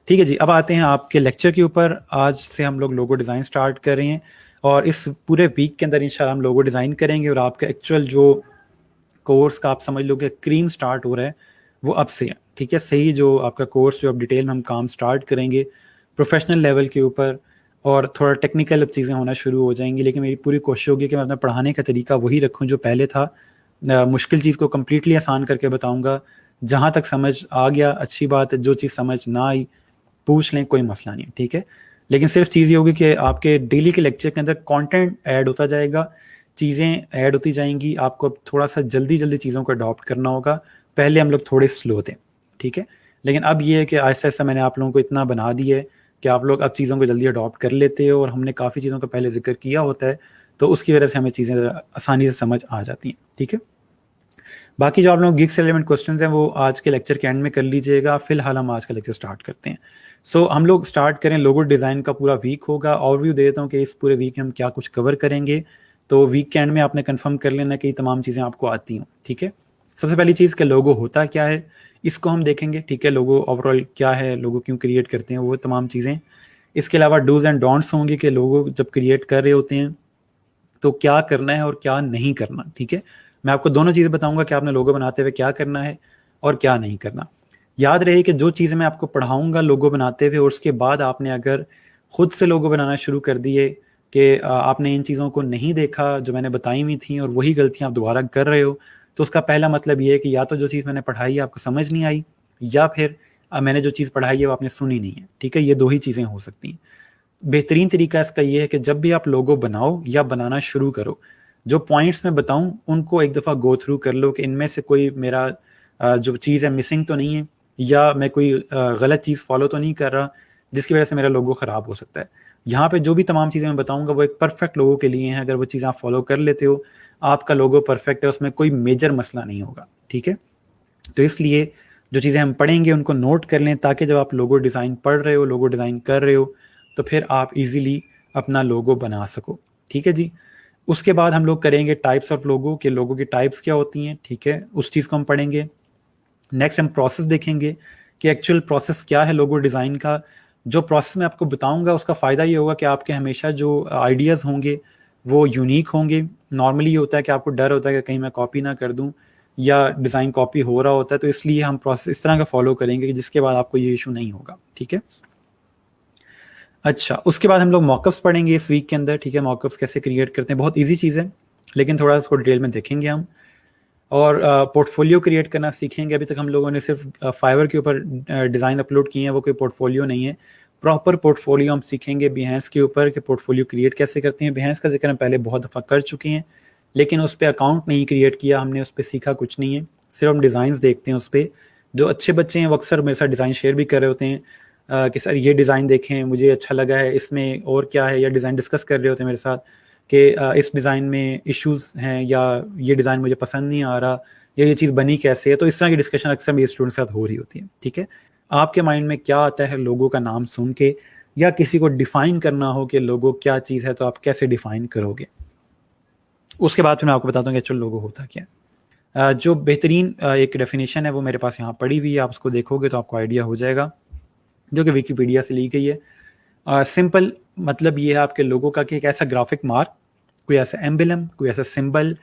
ठीक है जी, अब आते हैं आपके लेक्चर के ऊपर। आज से हम लोग लोगो डिज़ाइन स्टार्ट कर रहे हैं और इस पूरे वीक के अंदर इंशाल्लाह हम लोगो डिज़ाइन करेंगे और आपका एक्चुअल जो कोर्स का आप समझ लो कि क्रीम स्टार्ट हो रहा है वो अब से है। ठीक है, सही जो आपका कोर्स जो अब डिटेल में हम काम स्टार्ट करेंगे प्रोफेशनल लेवल के ऊपर, और थोड़ा टेक्निकल अब चीज़ें होना शुरू हो जाएंगी। लेकिन मेरी पूरी कोशिश होगी कि मैं अपना पढ़ाने का तरीका वही रखूँ जो पहले था। मुश्किल चीज़ को कम्प्लीटली आसान करके बताऊँगा। जहाँ तक समझ आ गया अच्छी बात है, जो चीज़ समझ ना आई पूछ लें, कोई मसला नहीं है। ठीक है, लेकिन सिर्फ चीज़ ये होगी कि आपके डेली के लेक्चर के अंदर कंटेंट ऐड होता जाएगा, चीज़ें ऐड होती जाएंगी। आपको अब थोड़ा सा जल्दी जल्दी चीज़ों को अडॉप्ट करना होगा। पहले हम लोग थोड़े स्लो थे, ठीक है, लेकिन अब ये है कि आहिस्ता आहिस्ता मैंने आप लोगों को इतना बना दिया है कि आप लोग अब चीज़ों को जल्दी अडॉप्ट कर लेते हो, और हमने काफ़ी चीज़ों का पहले जिक्र किया होता है, तो उसकी वजह से हमें चीज़ें आसानी से समझ आ जाती हैं। ठीक है, बाकी जो आप लोग गिग से रिलेवेंट क्वेश्चन हैं वो आज के लेक्चर के एंड में कर लीजिएगा। फिलहाल हम आज का लेक्चर स्टार्ट करते हैं। हम लोग स्टार्ट करें, लोगो डिज़ाइन का पूरा वीक होगा। ओवरव्यू दे देता हूँ कि इस पूरे वीक में हम क्या कुछ कवर करेंगे। तो वीक के एंड में आपने कंफर्म कर लेना कि तमाम चीज़ें आपको आती हों। ठीक है, सबसे पहली चीज़ कि लोगो होता क्या है, इसको हम देखेंगे। ठीक है, लोगो ओवरऑल क्या है, लोगो क्यों क्रिएट करते हैं, वो तमाम चीज़ें। इसके अलावा डूज एंड डोंट्स होंगे कि लोगो जब क्रिएट कर रहे होते हैं तो क्या करना है और क्या नहीं करना। ठीक है, मैं आपको दोनों चीज़ें बताऊंगा कि आपने लोगो बनाते हुए क्या करना है और क्या नहीं करना। याद रहे कि जो चीज़ें मैं आपको पढ़ाऊंगा लोगो बनाते हुए, और उसके बाद आपने अगर खुद से लोगो बनाना शुरू कर दिए कि आपने इन चीज़ों को नहीं देखा जो मैंने बताई हुई थी और वही गलतियां आप दोबारा कर रहे हो, तो उसका पहला मतलब ये है कि या तो जो चीज़ मैंने पढ़ाई है आपको समझ नहीं आई, या फिर मैंने जो चीज़ पढ़ाई है वो आपने सुनी नहीं है। ठीक है, ये दो ही चीज़ें हो सकती हैं। बेहतरीन तरीका इसका ये है कि जब भी आप लोगो बनाओ या बनाना शुरू करो, जो पॉइंट्स मैं बताऊं उनको एक दफ़ा गो थ्रू कर लो कि इनमें से कोई मेरा जो चीज़ है मिसिंग तो नहीं है, या मैं कोई गलत चीज़ फॉलो तो नहीं कर रहा जिसकी वजह से मेरा लोगो ख़राब हो सकता है। यहाँ पे जो भी तमाम चीज़ें मैं बताऊंगा वो एक परफेक्ट लोगो के लिए हैं। अगर वो चीज़ आप फॉलो कर लेते हो, आपका लोगो परफेक्ट है, उसमें कोई मेजर मसला नहीं होगा। ठीक है, तो इसलिए जो चीज़ें हम पढ़ेंगे उनको नोट कर लें, ताकि जब आप लोगो डिज़ाइन पढ़ रहे हो, लोगो डिज़ाइन कर रहे हो, तो फिर आप इजीली अपना लोगो बना सको। ठीक है जी, उसके बाद हम लोग करेंगे टाइप्स ऑफ लोगो, के लोगो की टाइप्स क्या होती हैं। ठीक है, उस चीज़ को हम पढ़ेंगे। नेक्स्ट हम प्रोसेस देखेंगे कि एक्चुअल प्रोसेस क्या है लोगो डिज़ाइन का। जो प्रोसेस मैं आपको बताऊंगा उसका फ़ायदा ये होगा कि आपके हमेशा जो आइडियाज़ होंगे वो यूनिक होंगे। नॉर्मली ये होता है कि आपको डर होता है कि कहीं मैं कॉपी ना कर दूं या डिज़ाइन कॉपी हो रहा होता है, तो इसलिए हम प्रोसेस इस तरह का फॉलो करेंगे कि जिसके बाद आपको ये इशू नहीं होगा। ठीक है, अच्छा, उसके बाद हम लोग मॉकअप्स पढ़ेंगे इस वीक के अंदर। ठीक है, मॉकअप्स कैसे क्रिएट करते हैं, बहुत इजी चीज़ है, लेकिन थोड़ा इसको डिटेल में देखेंगे हम। और पोर्टफोलियो क्रिएट करना सीखेंगे। अभी तक हम लोगों ने सिर्फ फाइवर के ऊपर डिज़ाइन अपलोड किए हैं, वो कोई पोर्टफोलियो नहीं है। प्रॉपर पोर्टफोलियो हम सीखेंगे बिहेंस के ऊपर कि पोर्टफोलियो क्रिएट कैसे करते हैं। बिहेंस का जिक्र हम पहले बहुत दफ़ा कर चुके हैं, लेकिन उस पर अकाउंट नहीं क्रिएट किया हमने, उस पर सीखा कुछ नहीं है। सिर्फ हम डिज़ाइंस देखते हैं उस पर। जो अच्छे बच्चे हैं वो अक्सर मेरे साथ डिज़ाइन शेयर भी कर रहे होते हैं कि सर ये डिज़ाइन देखें, मुझे अच्छा लगा है, इसमें और क्या है, या डिज़ाइन डिस्कस कर रहे होते हैं मेरे साथ कि इस डिज़ाइन में इश्यूज़ हैं, या ये डिज़ाइन मुझे पसंद नहीं आ रहा, या ये चीज़ बनी कैसे है। तो इस तरह की डिस्कशन अक्सर मेरे स्टूडेंट्स के साथ हो रही होती है। ठीक है, आपके माइंड में क्या आता है लोगो का नाम सुन के, या किसी को डिफ़ाइन करना हो कि लोगो क्या चीज़ है, तो आप कैसे डिफ़ाइन करोगे। उसके बाद फिर मैं आपको बताता हूँ कि एक्चुअल लोगो होता क्या है। जो बेहतरीन एक डेफिनेशन है वो मेरे पास यहाँ पड़ी हुई है, आप उसको देखोगे तो आपको आइडिया हो जाएगा, जो कि विकीपीडिया से ली गई है। सिंपल मतलब ये है आपके लोगों का कि एक ऐसा ग्राफिक मार्क, कोई ऐसा एम्बलम, कोई ऐसा सिंबल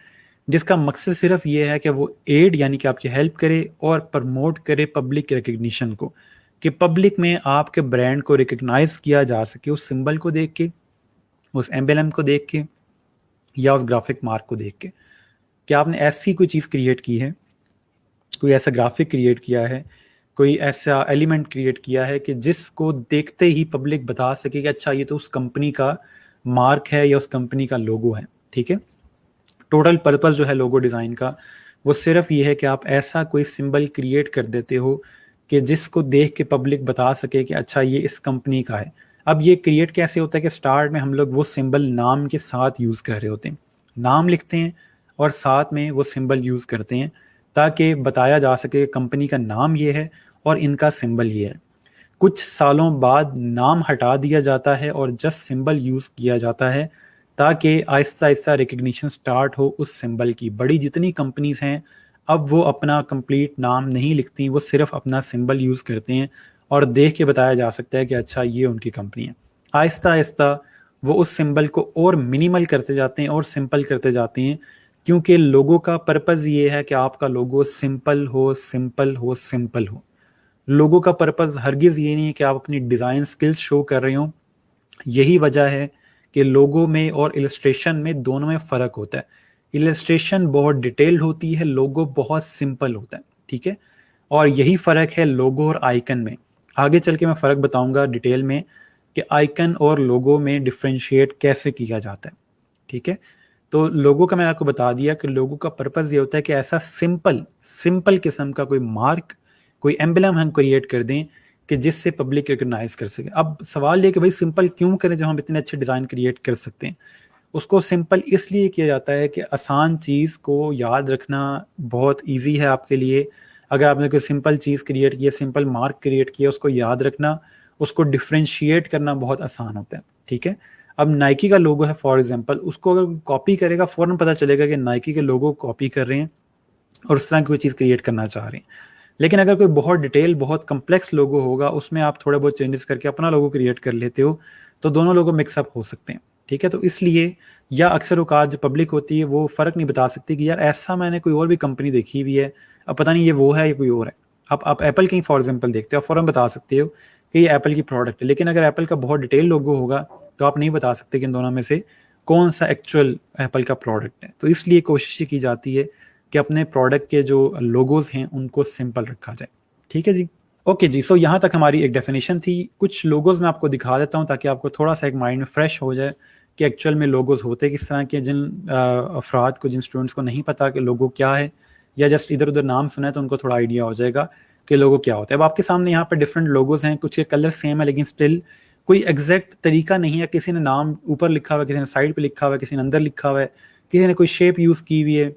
जिसका मकसद सिर्फ ये है कि वो एड यानी कि आपकी हेल्प करे और प्रमोट करे पब्लिक रिकग्निशन को, कि पब्लिक में आपके ब्रांड को रिकग्नाइज किया जा सके उस सिंबल को देख के, उस एम्बलम को देख के, या उस ग्राफिक मार्क को देख के कि आपने ऐसी कोई चीज़ क्रिएट की है, कोई ऐसा ग्राफिक क्रिएट किया है, कोई ऐसा एलिमेंट क्रिएट किया है कि जिसको देखते ही पब्लिक बता सके कि अच्छा ये तो उस कंपनी का मार्क है या उस कंपनी का लोगो है। ठीक है, टोटल पर्पस जो है लोगो डिज़ाइन का वो सिर्फ ये है कि आप ऐसा कोई सिंबल क्रिएट कर देते हो कि जिसको देख के पब्लिक बता सके कि अच्छा ये इस कंपनी का है। अब ये क्रिएट कैसे होता है कि स्टार्ट में हम लोग वो सिंबल नाम के साथ यूज़ कर रहे होते हैं, नाम लिखते हैं और साथ में वो सिंबल यूज़ करते हैं ताकि बताया जा सके कंपनी का नाम ये है और इनका सिंबल ये है। कुछ सालों बाद नाम हटा दिया जाता है और जस्ट सिंबल यूज़ किया जाता है ताकि आहिस्ता आहिस्ता रिकग्निशन स्टार्ट हो उस सिंबल की। बड़ी जितनी कंपनीज हैं अब वो अपना कंप्लीट नाम नहीं लिखती, वो सिर्फ अपना सिंबल यूज़ करते हैं और देख के बताया जा सकता है कि अच्छा ये उनकी कंपनी है। आहिस्ता आहिस्ता वो उस सिंबल को और मिनिमल करते जाते हैं और सिंपल करते जाते हैं, क्योंकि लोगों का पर्पज़ ये है कि आपका लोगो सिंपल हो, सिंपल हो, सिंपल हो। लोगों का पर्पज़ हरगिज़ ये नहीं है कि आप अपनी डिज़ाइन स्किल्स शो कर रहे हो। यही वजह है कि लोगो में और इलस्ट्रेशन में दोनों में फ़र्क होता है। इलस्ट्रेशन बहुत डिटेल्ड होती है, लोगो बहुत सिंपल होता है, ठीक है? और यही फ़र्क है लोगो और आइकन में। आगे चल के मैं फ़र्क बताऊंगा डिटेल में कि आइकन और लोगो में डिफ्रेंशिएट कैसे किया जाता है, ठीक है? तो लोगो का मैंने आपको बता दिया कि लोगो का पर्पज़ ये होता है कि ऐसा सिंपल सिंपल किस्म का कोई मार्क, कोई एम्बलम हम क्रिएट कर दें कि जिससे पब्लिक रिकॉग्नाइज कर सके। अब सवाल ये कि भाई सिंपल क्यों करें जब हम इतने अच्छे डिज़ाइन क्रिएट कर सकते हैं? उसको सिंपल इसलिए किया जाता है कि आसान चीज़ को याद रखना बहुत ईजी है आपके लिए। अगर आपने कोई सिंपल चीज़ क्रिएट की है, सिंपल मार्क क्रिएट किया, उसको याद रखना, उसको डिफ्रेंशिएट करना बहुत आसान होता है, ठीक है? अब नाइकी का लोगो है फॉर एग्जांपल, उसको अगर कॉपी करेगा फ़ौरन पता चलेगा कि नाइकी के लोगो कॉपी कर रहे हैं और उस तरह की कोई चीज़ क्रिएट करना चाह रहे हैं। लेकिन अगर कोई बहुत डिटेल, बहुत कम्प्लेक्स लोगो होगा, उसमें आप थोड़े बहुत चेंजेस करके अपना लोगो क्रिएट कर लेते हो, तो दोनों लोगो मिक्सअप हो सकते हैं, ठीक है? तो इसलिए या अक्सर औकात जो पब्लिक होती है वो फ़र्क नहीं बता सकती कि यार ऐसा मैंने कोई और भी कंपनी देखी हुई है, अब पता नहीं ये वो है या कोई और है। आप एप्पल की फॉर एग्जांपल देखते हो, आप फ़ौरन बता सकते हो कि ये एप्पल की प्रोडक्ट है, लेकिन अगर एप्पल का बहुत डिटेल लोगो होगा, तो आप नहीं बता सकते कि इन दोनों में से कौन-सा एक्चुअल एप्पल का प्रोडक्ट है। तो इसलिए कोशिश ये की जाती है कि अपने प्रोडक्ट के जो लोगोज़ हैं उनको सिंपल रखा जाए, ठीक है जी? ओके जी, सो यहाँ तक हमारी एक डेफिनेशन थी। कुछ लोगोज़ मैं आपको दिखा देता हूँ ताकि आपको थोड़ा-सा एक माइंड में फ्रेश हो जाए कि एक्चुअल में लोगोज़ होते किस तरह के। जिन अफ़राद को, जिन स्टूडेंट्स को नहीं पता कि लोगो क्या है या जस्ट इधर-उधर नाम सुना है, तो उनको थोड़ा आइडिया हो जाएगा कि लोगो क्या होता है। अब आपके सामने यहाँ पे डिफरेंट लोगोज़ हैं, कुछ के कलर सेम है लेकिन स्टिल कोई एग्जैक्ट तरीका नहीं है। किसी ने नाम ऊपर लिखा हुआ है, किसी ने साइड पे लिखा हुआ है, किसी ने अंदर लिखा हुआ है, किसी ने कोई शेप यूज़ की हुई है,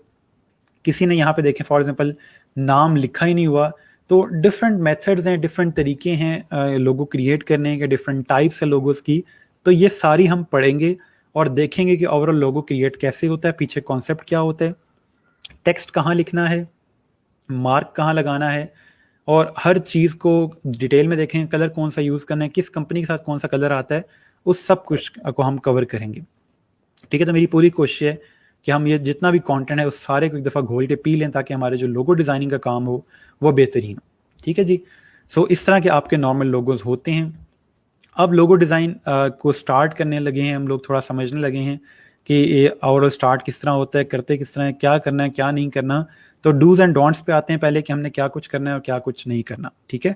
किसी ने यहाँ पे देखें फॉर एग्जांपल नाम लिखा ही नहीं हुआ। तो डिफरेंट मेथड्स हैं, डिफरेंट तरीके हैं लोगो क्रिएट करने के, डिफरेंट टाइप्स है लोगोस की। तो ये सारी हम पढ़ेंगे और देखेंगे कि ओवरऑल लोगो क्रिएट कैसे होता है, पीछे कॉन्सेप्ट क्या होता है, टेक्स्ट कहाँ लिखना है, मार्क कहाँ लगाना है, और हर चीज़ को डिटेल में देखेंगे। कलर कौन सा यूज़ करना है, किस कंपनी के साथ कौन सा कलर आता है, उस सब कुछ को हम कवर करेंगे, ठीक है? तो मेरी पूरी कोशिश है कि हम ये जितना भी कंटेंट है उस सारे को एक दफ़ा घोल के पी लें ताकि हमारे जो लोगो डिज़ाइनिंग का काम हो वो बेहतरीन हो, ठीक है जी? सो इस तरह के आपके नॉर्मल लोगोज़ होते हैं। अब लोगो डिज़ाइन को स्टार्ट करने लगे हैं हम लोग, थोड़ा समझने लगे हैं कि ये ओवरऑल स्टार्ट किस तरह होता है, करते किस तरह है, क्या करना है, क्या नहीं करना। तो डूज़ एंड डोंट्स पे आते हैं पहले कि हमने क्या कुछ करना है और क्या कुछ नहीं करना, ठीक है?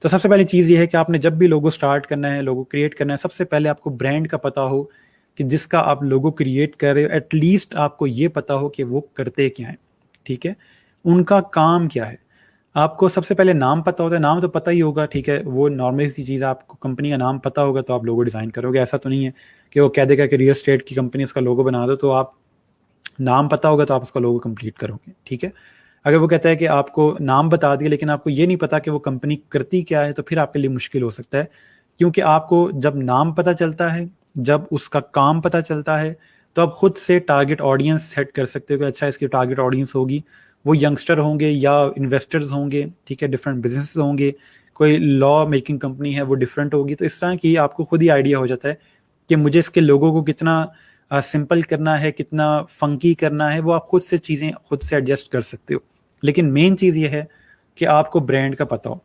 तो सबसे पहली चीज़ ये है कि आपने जब भी लोगो स्टार्ट करना है, लोगो क्रिएट करना है, सबसे पहले आपको ब्रांड का पता हो कि जिसका आप लोगो क्रिएट कर रहे हो, एटलीस्ट आपको ये पता हो कि वो करते क्या हैं, ठीक है? उनका काम क्या है? आपको सबसे पहले नाम पता होता है, नाम तो पता ही होगा, ठीक है? वो नॉर्मल सी चीज़ है, आपको कंपनी का नाम पता होगा तो आप लोगो डिज़ाइन करोगे। ऐसा तो नहीं है कि वो कह देगा कि रियल एस्टेट की कंपनी उसका लोगो बना दो, तो आप नाम पता होगा तो आप उसका लोगो कंप्लीट करोगे, ठीक है? अगर वो कहता है कि आपको नाम बता दिया लेकिन आपको ये नहीं पता कि वो कंपनी करती क्या है, तो फिर आपके लिए मुश्किल हो सकता है। क्योंकि आपको जब नाम पता चलता है, जब उसका काम पता चलता है, तो आप खुद से टारगेट ऑडियंस सेट कर सकते हो कि अच्छा इसकी टारगेट ऑडियंस होगी, वो यंगस्टर होंगे या इन्वेस्टर्स होंगे, ठीक है? डिफरेंट बिजनेस होंगे, कोई लॉ मेकिंग कंपनी है वो डिफरेंट होगी। तो इस तरह की आपको खुद ही आइडिया हो जाता है कि मुझे इसके लोगों को कितना सिंपल करना है, कितना फंकी करना है, वो आप खुद से चीज़ें खुद से एडजस्ट कर सकते हो। लेकिन मेन चीज़ ये है कि आपको ब्रांड का पता हो।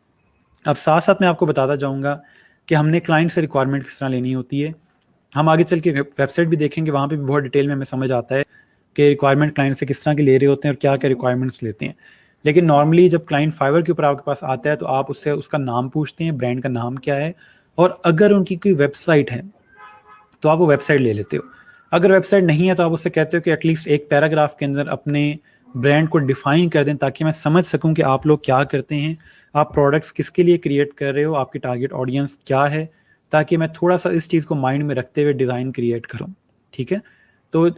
अब साथ साथ मैं आपको बताता जाऊँगा कि हमने क्लाइंट से रिक्वायरमेंट किस तरह लेनी होती है। हम आगे चल के वेबसाइट भी देखेंगे, वहाँ पे भी बहुत डिटेल में हमें समझ आता है कि रिक्वायरमेंट क्लाइंट से किस तरह की ले रहे होते हैं और क्या क्या रिक्वायरमेंट्स लेते हैं। लेकिन नॉर्मली जब क्लाइंट फाइवर के ऊपर आपके पास आता है तो आप उससे उसका नाम पूछते हैं, ब्रांड का नाम क्या है, और अगर उनकी कोई वेबसाइट है तो आप वो वेबसाइट ले लेते हो। अगर वेबसाइट नहीं है तो आप उससे कहते हो कि एटलीस्ट एक पैराग्राफ के अंदर अपने ब्रांड को डिफाइन कर दें ताकि मैं समझ सकूं कि आप लोग क्या करते हैं, आप प्रोडक्ट्स किसके लिए क्रिएट कर रहे हो, आपकी टारगेट ऑडियंस क्या है, ताकि मैं थोड़ा सा इस चीज़ को माइंड में रखते हुए डिज़ाइन क्रिएट करूं, ठीक है? तो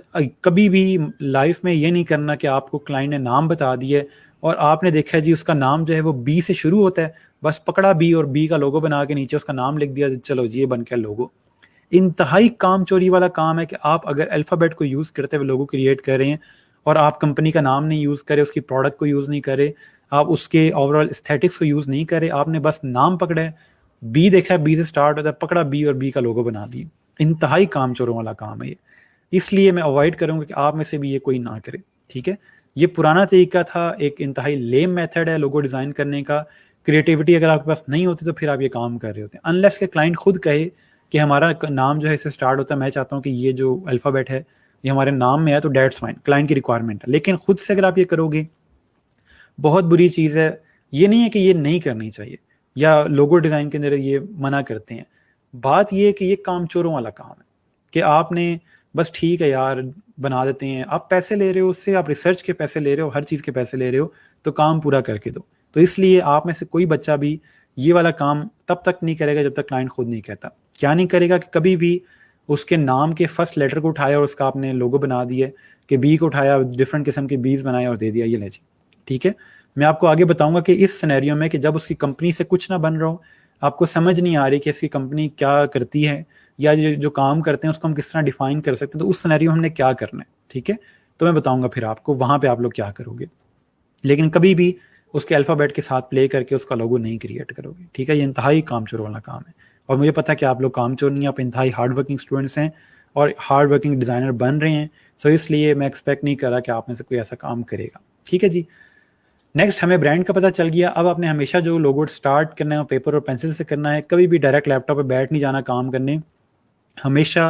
कभी भी लाइफ में ये नहीं करना कि आपको क्लाइंट ने नाम बता दिया है और आपने देखा है जी उसका नाम जो है वो बी से शुरू होता है, बस पकड़ा बी और बी का लोगो बना के नीचे उसका नाम लिख दिया, चलो जी ये बन गया लोगो। इंतहाई काम चोरी वाला काम है कि आप अगर अल्फ़ाबेट को यूज़ करते हुए लोगो क्रिएट कर रहे हैं और आप कंपनी का नाम नहीं यूज़ करें, उसकी प्रोडक्ट को यूज़ नहीं करें, आप उसके ओवरऑल एस्थेटिक्स को यूज़ नहीं करें, आपने बस नाम पकड़ा है बी देखा, बी से स्टार्ट होता है, पकड़ा बी और बी का लोगो बना दिया। इंतहाई काम चोरों वाला काम है ये, इसलिए मैं अवॉइड करूंगा कि आप में से भी ये कोई ना करे, ठीक है। ये पुराना तरीका था, एक इंतहाई लेम मेथड है लोगो डिज़ाइन करने का। क्रिएटिविटी अगर आपके पास नहीं होती तो फिर आप ये काम कर रहे होते हैं, अनलेस के क्लाइंट खुद कहे कि हमारा नाम जो है इससे स्टार्ट होता है, मैं चाहता हूँ कि ये जो अल्फ़ाबेट है ये हमारे नाम में है, तो डेट्स फाइन, क्लाइंट की रिक्वायरमेंट है। लेकिन खुद से अगर आप ये करोगे बहुत बुरी चीज़ है। ये नहीं है कि ये नहीं करनी चाहिए या लोगो डिज़ाइन के अंदर ये मना करते हैं, बात ये है कि ये काम चोरों वाला काम है कि आपने बस ठीक है यार बना देते हैं, आप पैसे ले रहे हो उससे, आप रिसर्च के पैसे ले रहे हो, हर चीज़ के पैसे ले रहे हो, तो काम पूरा करके दो। तो इसलिए आप में से कोई बच्चा भी ये वाला काम तब तक नहीं करेगा जब तक क्लाइंट खुद नहीं कहता। क्या नहीं करेगा कि कभी भी उसके नाम के फर्स्ट लेटर को उठाया और उसका आपने लोगो बना दिया, कि बी को उठाया, डिफरेंट किस्म के बीज बनाए और दे दिया, ये ले जी, ठीक है। मैं आपको आगे बताऊंगा कि इस सिनेरियो में कि जब उसकी कंपनी से कुछ ना बन रहा हो, आपको समझ नहीं आ रही कि इसकी कंपनी क्या करती है या जो काम करते हैं उसको हम किस तरह डिफाइन कर सकते हैं, तो उस सिनेरियो में हमने क्या करना है, ठीक है। तो मैं बताऊंगा फिर आपको वहां पे आप लोग क्या करोगे, लेकिन कभी भी उसके अल्फ़ाबेट के साथ प्ले करके उसका लोगो नहीं क्रिएट करोगे, ठीक है। ये इंतहाई कामचोर वाला काम है, और मुझे पता है कि आप लोग कामचोर नहीं, आप इंतहाई हार्ड वर्किंग स्टूडेंट्स हैं और हार्ड वर्किंग डिज़ाइनर बन रहे हैं। सो इसलिए मैं एक्सपेक्ट नहीं कर रहा कि आप में से कोई ऐसा काम करेगा, ठीक है जी। नेक्स्ट हमें ब्रांड का पता चल गया। अब आपने हमेशा जो लोगो स्टार्ट करना है वो पेपर और पेंसिल से करना है, कभी भी डायरेक्ट लैपटॉप पे बैठ नहीं जाना काम करने। हमेशा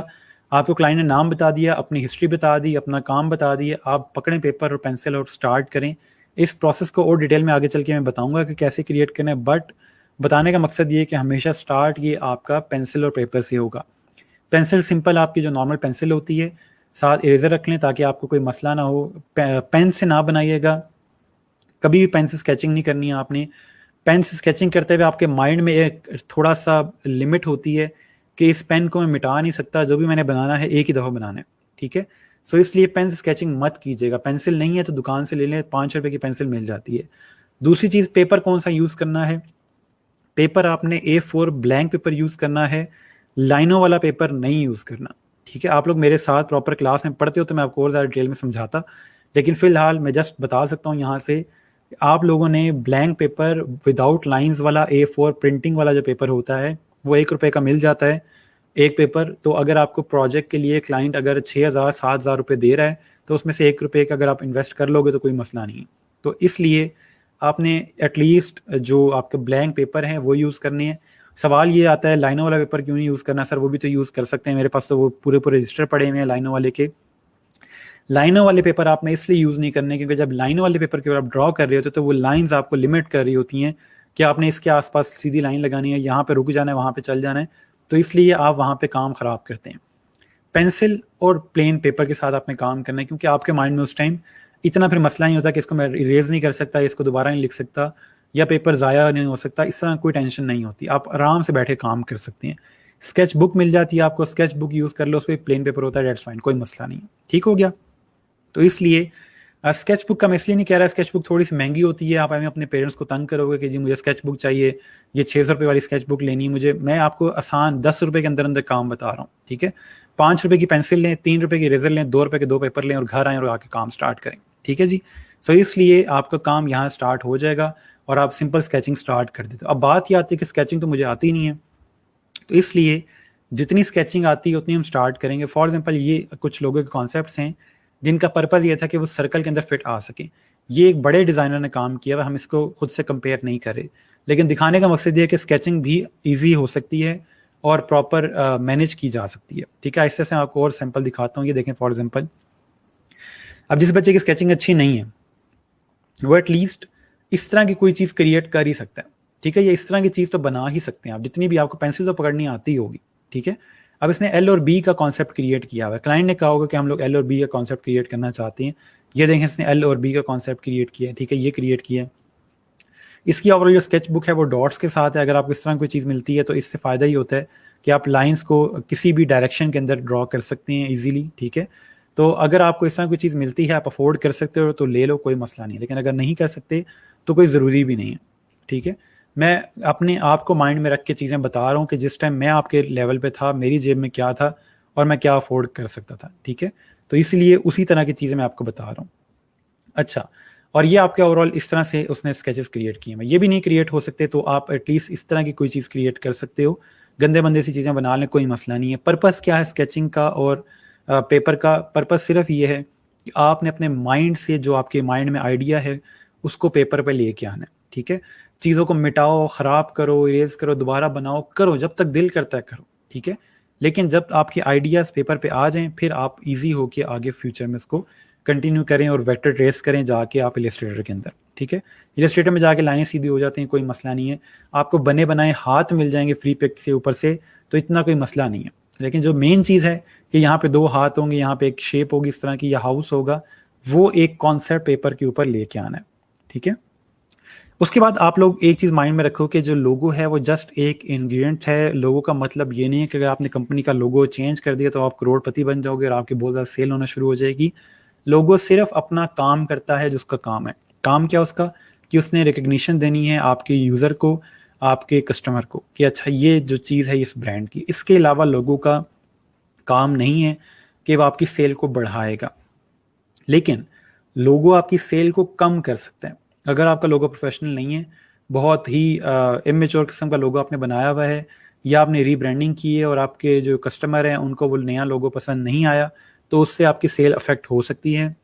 आपको क्लाइंट ने नाम बता दिया, अपनी हिस्ट्री बता दी, अपना काम बता दिया, आप पकड़ें पेपर और पेंसिल और स्टार्ट करें। इस प्रोसेस को और डिटेल में आगे चल के मैं बताऊंगा कि कैसे क्रिएट करना है, बट बताने का मकसद ये है कि हमेशा स्टार्ट ये आपका पेंसिल और पेपर से होगा। पेंसिल सिंपल आपकी जो नॉर्मल पेंसिल होती है, साथ इरेजर रख लें ताकि आपको कोई मसला ना हो। पेन से ना बनाइएगा, कभी भी पेन से स्केचिंग नहीं करनी है आपने। पेन से स्केचिंग करते हुए आपके माइंड में एक थोड़ा सा लिमिट होती है कि इस पेन को मैं मिटा नहीं सकता, जो भी मैंने बनाना है एक ही दफ़ा बनाना है, ठीक है। सो इसलिए पेन से स्केचिंग मत कीजिएगा। पेंसिल नहीं है तो दुकान से ले लें, 5 रुपए की पेंसिल मिल जाती है। दूसरी चीज़, पेपर कौन सा यूज़ करना है। पेपर आपने A4 ब्लैंक पेपर यूज़ करना है, लाइनों वाला पेपर नहीं यूज़ करना, ठीक है। आप लोग मेरे साथ प्रॉपर क्लास में पढ़ते हो तो मैं आपको और ज़्यादा डिटेल में समझाता, लेकिन फ़िलहाल मैं जस्ट बता सकता हूँ यहाँ से, आप लोगों ने ब्लैंक पेपर विदाउट लाइंस वाला A4 प्रिंटिंग वाला जो पेपर होता है वो 1 रुपए का मिल जाता है एक पेपर। तो अगर आपको प्रोजेक्ट के लिए क्लाइंट अगर 6,000-7,000 रुपये दे रहा है तो उसमें से 1 रुपये का अगर आप इन्वेस्ट कर लोगे तो कोई मसला नहीं है। तो इसलिए आपने एटलीस्ट जो आपके ब्लैंक पेपर हैं वो यूज़ करने हैं। सवाल ये आता है लाइनों वाला पेपर क्यों नहीं यूज़ करना सर, वो भी तो यूज़ कर सकते हैं, मेरे पास तो वो पूरे पूरे रजिस्टर पड़े हुए हैं लाइनों वाले के। लाइनों वाले पेपर आपने इसलिए यूज़ नहीं करने क्योंकि जब लाइनों वाले पेपर के ऊपर आप ड्रॉ कर रहे होते तो वो लाइंस आपको लिमिट कर रही होती हैं कि आपने इसके आसपास सीधी लाइन लगानी है, यहाँ पे रुक जाना है, वहाँ पे चल जाना है, तो इसलिए आप वहाँ पे काम ख़राब करते हैं। पेंसिल और प्लेन पेपर के साथ आपने काम करना है क्योंकि आपके माइंड में उस टाइम इतना फिर मसला नहीं होता कि इसको मैं इरेज नहीं कर सकता, इसको दोबारा नहीं लिख सकता, या पेपर ज़ाया नहीं हो सकता, इस तरह कोई टेंशन नहीं होती, आप आराम से बैठे काम कर सकते हैं। स्केच बुक मिल जाती है आपको, स्केच बुक यूज़ कर लो, उस पर प्लेन पेपर होता है, डेट्स फाइन, कोई मसला नहीं है, ठीक हो गया। तो इसलिए स्केच बुक का मैं इसलिए नहीं कह रहा, स्केच बुक थोड़ी सी महंगी होती है, आप हमें अपने पेरेंट्स को तंग करोगे कि जी मुझे स्केच बुक चाहिए, ये 600 रुपये वाली स्केच बुक लेनी है मुझे। मैं आपको आसान 10 रुपये के अंदर अंदर काम बता रहा हूँ, ठीक है। 5 रुपये की पेंसिल लें, 3 रुपये की रेजर लें, 2 रुपये के 2 पेपर लें और घर आएँ और आके काम स्टार्ट करें, ठीक है जी। सो इसलिए आपका काम यहाँ स्टार्ट हो जाएगा और आप सिंपल स्केचिंग स्टार्ट कर देते हो। अब बात ये आती है कि स्केचिंग तो मुझे आती नहीं है, तो इसलिए जितनी स्केचिंग आती है उतनी हम स्टार्ट करेंगे। फॉर एग्जांपल ये कुछ लोगों के कॉन्सेप्ट्स हैं जिनका पर्पज़ ये था कि वो सर्कल के अंदर फिट आ सके। ये एक बड़े डिज़ाइनर ने काम किया हुआ, हम इसको खुद से कंपेयर नहीं करें, लेकिन दिखाने का मकसद ये है कि स्केचिंग भी ईजी हो सकती है और प्रॉपर मैनेज की जा सकती है, ठीक है। इससे मैं आपको और सैंपल दिखाता हूँ। ये देखें फॉर एग्जांपल, अब जिस बच्चे की स्केचिंग अच्छी नहीं है वो एटलीस्ट इस तरह की कोई चीज़ क्रिएट कर ही सकता है, ठीक है। ये इस तरह की चीज़ तो बना ही सकते हैं आप, जितनी भी आपको पेंसिल तो पकड़नी आती होगी, ठीक है। अब इसने एल और बी का कॉन्सेप्ट क्रिएट किया हुआ है, क्लाइंट ने कहा होगा कि हम लोग एल और बी का कॉन्सेप्ट क्रिएट करना चाहते हैं। ये देखें इसने एल और बी का कॉन्सेप्ट क्रिएट किया है, ठीक है, ये क्रिएट किया है। इसकी ओवरऑल जो स्केच बुक है वो डॉट्स के साथ है। अगर आपको इस तरह कोई चीज़ मिलती है तो इससे फ़ायदा ही होता है कि आप लाइंस को किसी भी डायरेक्शन के अंदर ड्रॉ कर सकते हैं ईजिली, ठीक है। तो अगर आपको इस तरह कोई चीज़ मिलती है, आप अफोर्ड कर सकते हो तो ले लो, कोई मसला नहीं, लेकिन अगर नहीं कर सकते तो कोई ज़रूरी भी नहीं है, ठीक है। मैं अपने आप को माइंड में रख के चीज़ें बता रहा हूँ कि जिस टाइम मैं आपके लेवल पे था मेरी जेब में क्या था और मैं क्या अफोर्ड कर सकता था, ठीक है। तो इसलिए उसी तरह की चीज़ें मैं आपको बता रहा हूँ। अच्छा, और ये आपके ओवरऑल इस तरह से उसने स्केचेस क्रिएट किए हैं। ये भी नहीं क्रिएट हो सकते तो आप एटलीस्ट इस तरह की कोई चीज़ क्रिएट कर सकते हो, गंदे बंदे सी चीज़ें बना लें, कोई मसला नहीं है। पर्पस क्या है स्केचिंग का और पेपर का? पर्पस सिर्फ ये है कि आपने अपने माइंड से, जो आपके माइंड में आइडिया है, उसको पेपर पे लेके आना है, ठीक है। चीज़ों को मिटाओ, ख़राब करो, इरेज करो, दोबारा बनाओ, करो जब तक दिल करता है करो, ठीक है। लेकिन जब आपके आइडियाज़ पेपर पे आ जाएं, फिर आप इजी होके आगे फ्यूचर में उसको कंटिन्यू करें और वेक्टर ट्रेस करें जाके आप इलस्ट्रेटर के अंदर, ठीक है। इलस्ट्रेटर में जाके लाइनें सीधी हो जाती हैं, कोई मसला नहीं है। आपको बने बनाए हाथ मिल जाएंगे फ्री पिक से ऊपर से, तो इतना कोई मसला नहीं है। लेकिन जो मेन चीज़ है कि यहाँ पे 2 हाथ होंगे, यहाँ पे एक शेप होगी इस तरह की, या हाउस होगा, वो एक कॉन्सेप्ट पेपर के ऊपर लेके आना है, ठीक है। उसके बाद आप लोग एक चीज़ माइंड में रखो कि जो लोगो है वो जस्ट एक इंग्रेडिएंट है। लोगो का मतलब ये नहीं है कि अगर आपने कंपनी का लोगो चेंज कर दिया तो आप करोड़पति बन जाओगे और आपकी बहुत ज़्यादा सेल होना शुरू हो जाएगी। लोगो सिर्फ अपना काम करता है जो उसका काम है। काम क्या उसका? कि उसने रिकग्निशन देनी है आपके यूज़र को, आपके कस्टमर को, कि अच्छा ये जो चीज़ है इस ब्रांड की। इसके अलावा लोगों का काम नहीं है कि वो आपकी सेल को बढ़ाएगा, लेकिन लोगो आपकी सेल को कम कर सकते हैं। अगर आपका लोगो प्रोफेशनल नहीं है, बहुत ही इमेच्योर किस्म का लोगो आपने बनाया हुआ है, या आपने रीब्रांडिंग की है और आपके जो कस्टमर हैं उनको वो नया लोगो पसंद नहीं आया, तो उससे आपकी सेल अफेक्ट हो सकती है।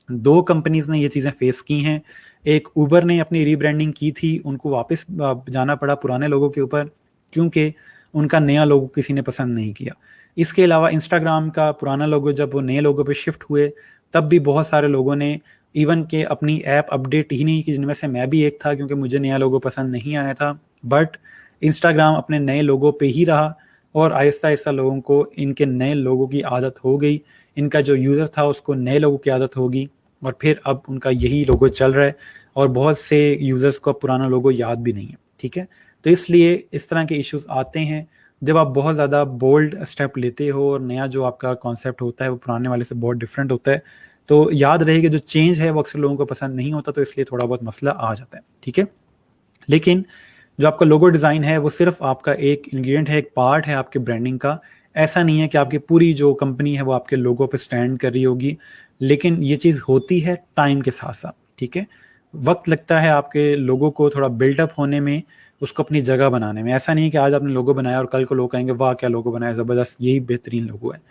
2 कंपनीज ने ये चीज़ें फेस की हैं। एक उबर ने अपनी रीब्रांडिंग की थी, उनको वापस जाना पड़ा पुराने लोगों के ऊपर, क्योंकि उनका नया लोगो किसी ने पसंद नहीं किया। इसके अलावा इंस्टाग्राम का पुराना लोगो जब वो नए लोगों पे शिफ्ट हुए, तब भी बहुत सारे लोगों ने इवन के अपनी ऐप अपडेट ही नहीं की, जिनमें से मैं भी एक था, क्योंकि मुझे नया लोगो पसंद नहीं आया था। बट इंस्टाग्राम अपने नए लोगो पे ही रहा और आहिस्ता आहिस्ता लोगों को इनके नए लोगों की आदत हो गई। इनका जो यूज़र था उसको नए लोगों की आदत होगी और फिर अब उनका यही लोगो चल रहा है और बहुत से यूज़र्स को पुराना लोगो याद भी नहीं है, ठीक है। तो इसलिए इस तरह के इश्यूज आते हैं जब आप बहुत ज़्यादा बोल्ड स्टेप लेते हो और नया जो आपका कॉन्सेप्ट होता है वो पुराने वाले से बहुत डिफरेंट होता है। तो याद रहे कि जो चेंज है वो अक्सर लोगों को पसंद नहीं होता, तो इसलिए थोड़ा बहुत मसला आ जाता है, ठीक है। लेकिन जो आपका लोगो डिज़ाइन है वो सिर्फ आपका एक इंग्रेडिएंट है, एक पार्ट है आपके ब्रांडिंग का। ऐसा नहीं है कि आपकी पूरी जो कंपनी है वो आपके लोगो पे स्टैंड कर रही होगी, लेकिन ये चीज़ होती है टाइम के साथ साथ, ठीक है। वक्त लगता है आपके लोगो को थोड़ा बिल्डअप होने में, उसको अपनी जगह बनाने में। ऐसा नहीं है कि आज आपने लोगो बनाया और कल को लोग कहेंगे वाह क्या लोगो बनाया, ज़बरदस्त, यही बेहतरीन लोगो है।